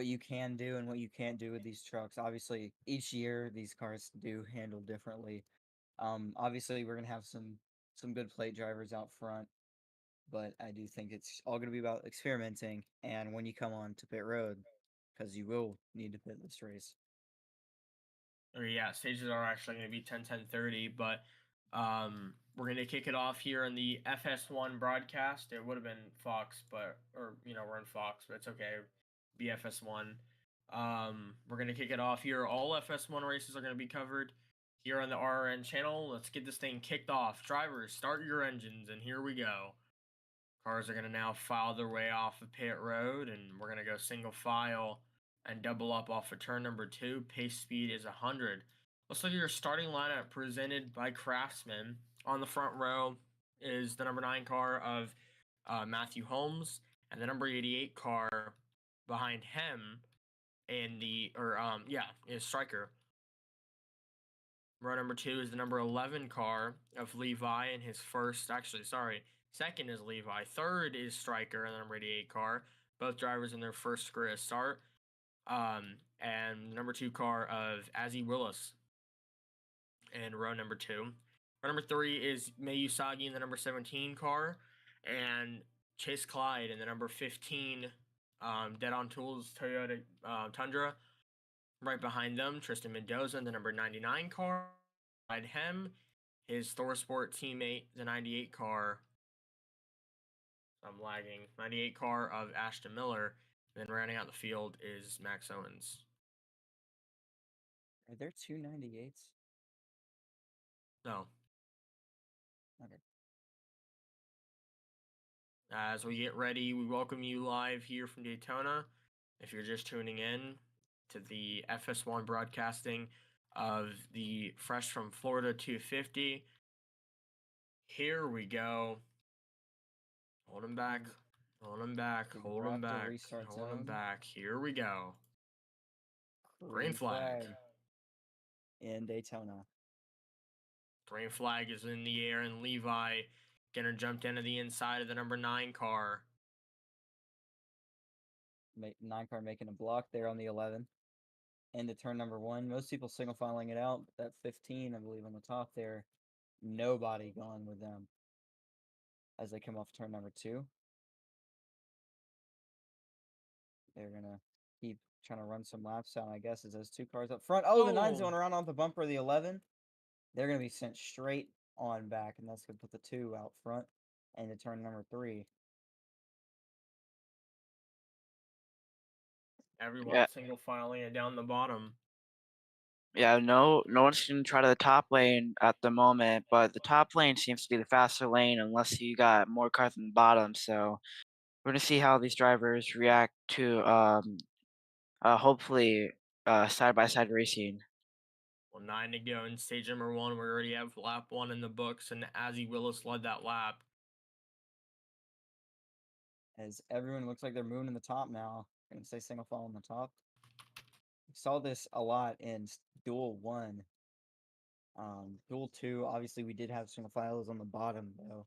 you can do and what you can't do with these trucks. Obviously, each year these cars do handle differently. Obviously, we're gonna have some good plate drivers out front, but I do think it's all gonna be about experimenting. And when you come on to pit road, because you will need to pit this race. Or yeah, stages are actually going to be 10, 10, 30, but we're going to kick it off here in the FS1 broadcast. It would have been Fox, but we're in Fox, but it's okay. BFS1. We're going to kick it off here. All FS1 races are going to be covered here on the RRN channel. Let's get this thing kicked off. Drivers, start your engines, and here we go. Cars are going to now file their way off of pit road, and we're going to go single file and double up off of turn number 2. Pace speed is 100. Let's look at your starting lineup presented by Craftsman. On the front row is the number 9 car of Matthew Holmes, and the number 88 car behind him is Striker. Row number 2 is the number 11 car of Levi in his second is Levi. Third is Striker in the number 88 car. Both drivers in their first SCRIA start. And number 2 car of Azzy Willis in row number 2. Row number 3 is May Usagi in the number 17 car. And Chase Clyde in the number 15 Dead on Tools Toyota Tundra. Right behind them, Tristan Mendoza in the number 99 car. Behind him, his ThorSport teammate, the 98 car. I'm lagging. 98 car of Ashton Miller. And then rounding out the field is Max Owens. Are there two 98s? No. Okay. As we get ready, we welcome you live here from Daytona. If you're just tuning in to the FS1 broadcasting of the Fresh from Florida 250. Here we go. Hold him back. Hold him back. Hold him back. Hold him back. Here we go. Green flag. In Daytona. Green flag is in the air, and Levi gonna jump into the inside of the number 9 car. 9 car making a block there on the 11. Into turn number 1. Most people single filing it out. That 15, I believe, on the top there, nobody going with them as they come off turn number 2. They're gonna keep trying to run some laps out, I guess, as those 2 cars up front. Oh, the 9's going around off the bumper of the 11. They're gonna be sent straight on back, and that's gonna put the 2 out front into turn number 3. Everyone single filing it down the bottom. Yeah, no one's gonna try to the top lane at the moment, but the top lane seems to be the faster lane unless you got more cars than the bottom. So we're gonna see how these drivers react to hopefully side by side racing. Well, 9 to go in stage number 1. We already have lap 1 in the books, and Azzy Willis led that lap. As everyone looks like they're moving in the top now. I'm gonna say single file on the top. We saw this a lot in Duel 1. Duel 2, obviously we did have single files on the bottom though.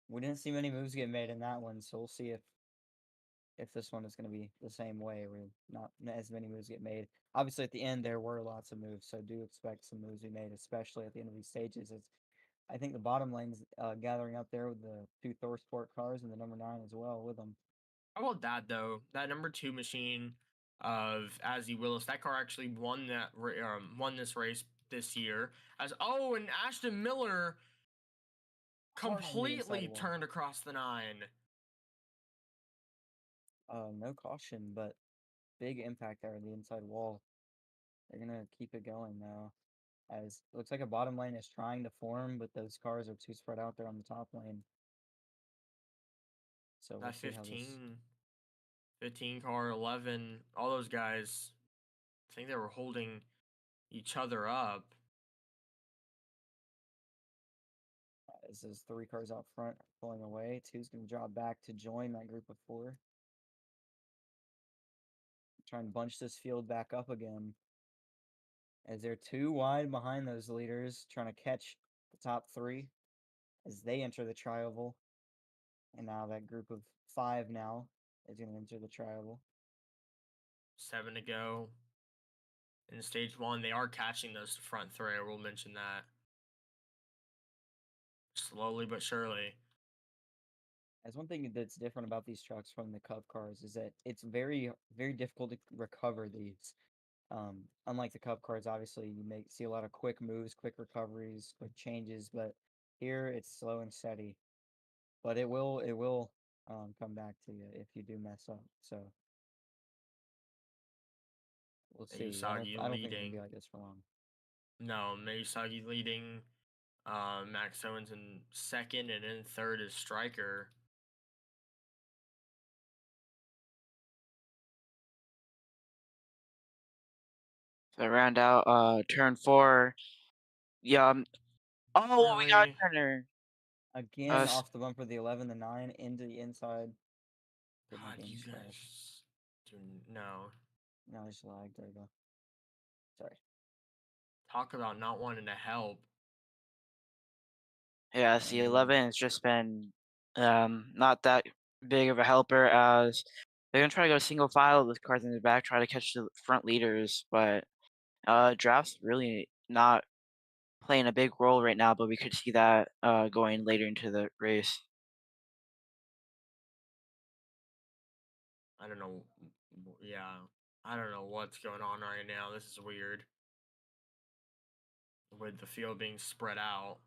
We didn't see many moves get made in that one, so we'll see if this one is going to be the same way, where not as many moves get made. Obviously, at the end, there were lots of moves, so do expect some moves to be made, especially at the end of these stages. I think the bottom lane's gathering up there with the 2 ThorSport cars and the number 9 as well with them. How about that, though? That number 2 machine of Azzy Willis, that car actually won this race this year. And Ashton Miller completely turned across the 9. No caution, but big impact there on the inside wall. They're going to keep it going now. As it looks like a bottom lane is trying to form, but those cars are too spread out there on the top lane. So we'll that see how this... 15 car, 11, all those guys, I think they were holding each other up. As those 3 cars out front are pulling away, 2's going to drop back to join that group of 4. Try and bunch this field back up again. as they're 2 wide behind those leaders, trying to catch the top 3 as they enter the trioval. And now that group of 5 now is going to enter the trioval. 7 to go. In stage 1, they are catching those front 3. I will mention that. Slowly but surely. As one thing that's different about these trucks from the Cup cars is that it's very, very difficult to recover these. Unlike the Cup cars, obviously you see a lot of quick moves, quick recoveries, quick changes, but here it's slow and steady. But it will come back to you if you do mess up. So we'll see. I don't think it'll be like this for long. No, Meisagi leading. Max Owens in 2nd, and in 3rd is Striker. So round out turn 4. Yeah. Oh, we got Turner. Again, off the bumper, the 11, the 9 into the inside. God, you guys do no. No, I just lagged. There you go. Sorry. Talk about not wanting to help. Yeah, the 11 has just been not that big of a helper, as they're gonna try to go single file with cars in the back, try to catch the front leaders, but draft's really not playing a big role right now, but we could see that going later into the race. I don't know. Yeah, I don't know what's going on right now. This is weird. With the field being spread out.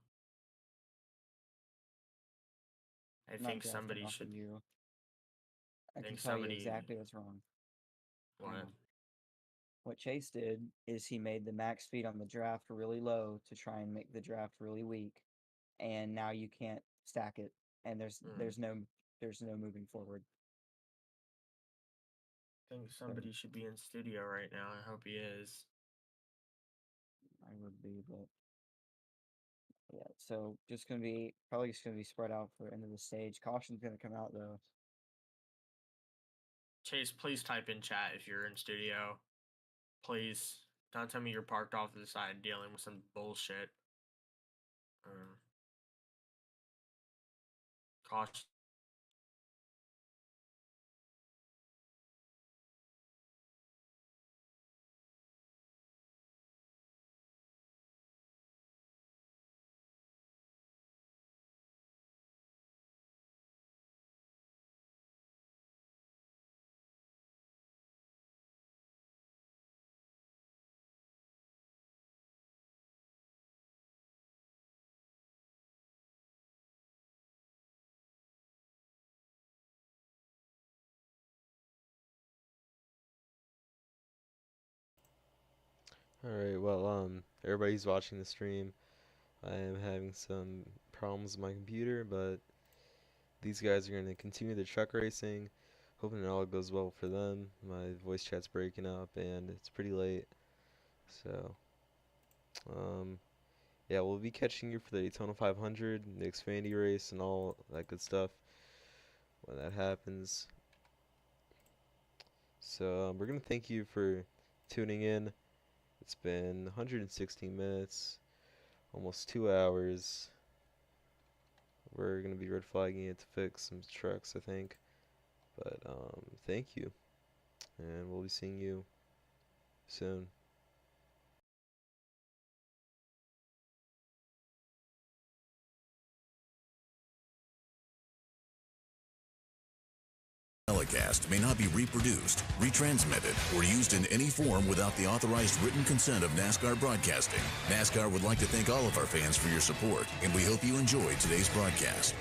I think somebody should. I can tell you exactly what's wrong. What? What Chase did is he made the max speed on the draft really low to try and make the draft really weak, and now you can't stack it, and there's no moving forward. I think somebody should be in studio right now. I hope he is. I would be, but yeah. So probably just gonna be spread out for end of the stage. Caution's gonna come out though. Chase, please type in chat if you're in studio. Please. Don't tell me you're parked off to the side dealing with some bullshit. Caution. Alright, well, everybody's watching the stream. I am having some problems with my computer, but these guys are going to continue the truck racing. Hoping it all goes well for them. My voice chat's breaking up, and it's pretty late. So, yeah, we'll be catching you for the Daytona 500, the Xfinity race, and all that good stuff when that happens. So, we're going to thank you for tuning in. It's been 116 minutes, almost 2 hours. We're going to be red flagging it to fix some trucks, I think. But, thank you. And we'll be seeing you soon. Telecast may not be reproduced, retransmitted, or used in any form without the authorized written consent of NASCAR Broadcasting. NASCAR would like to thank all of our fans for your support, and we hope you enjoyed today's broadcast.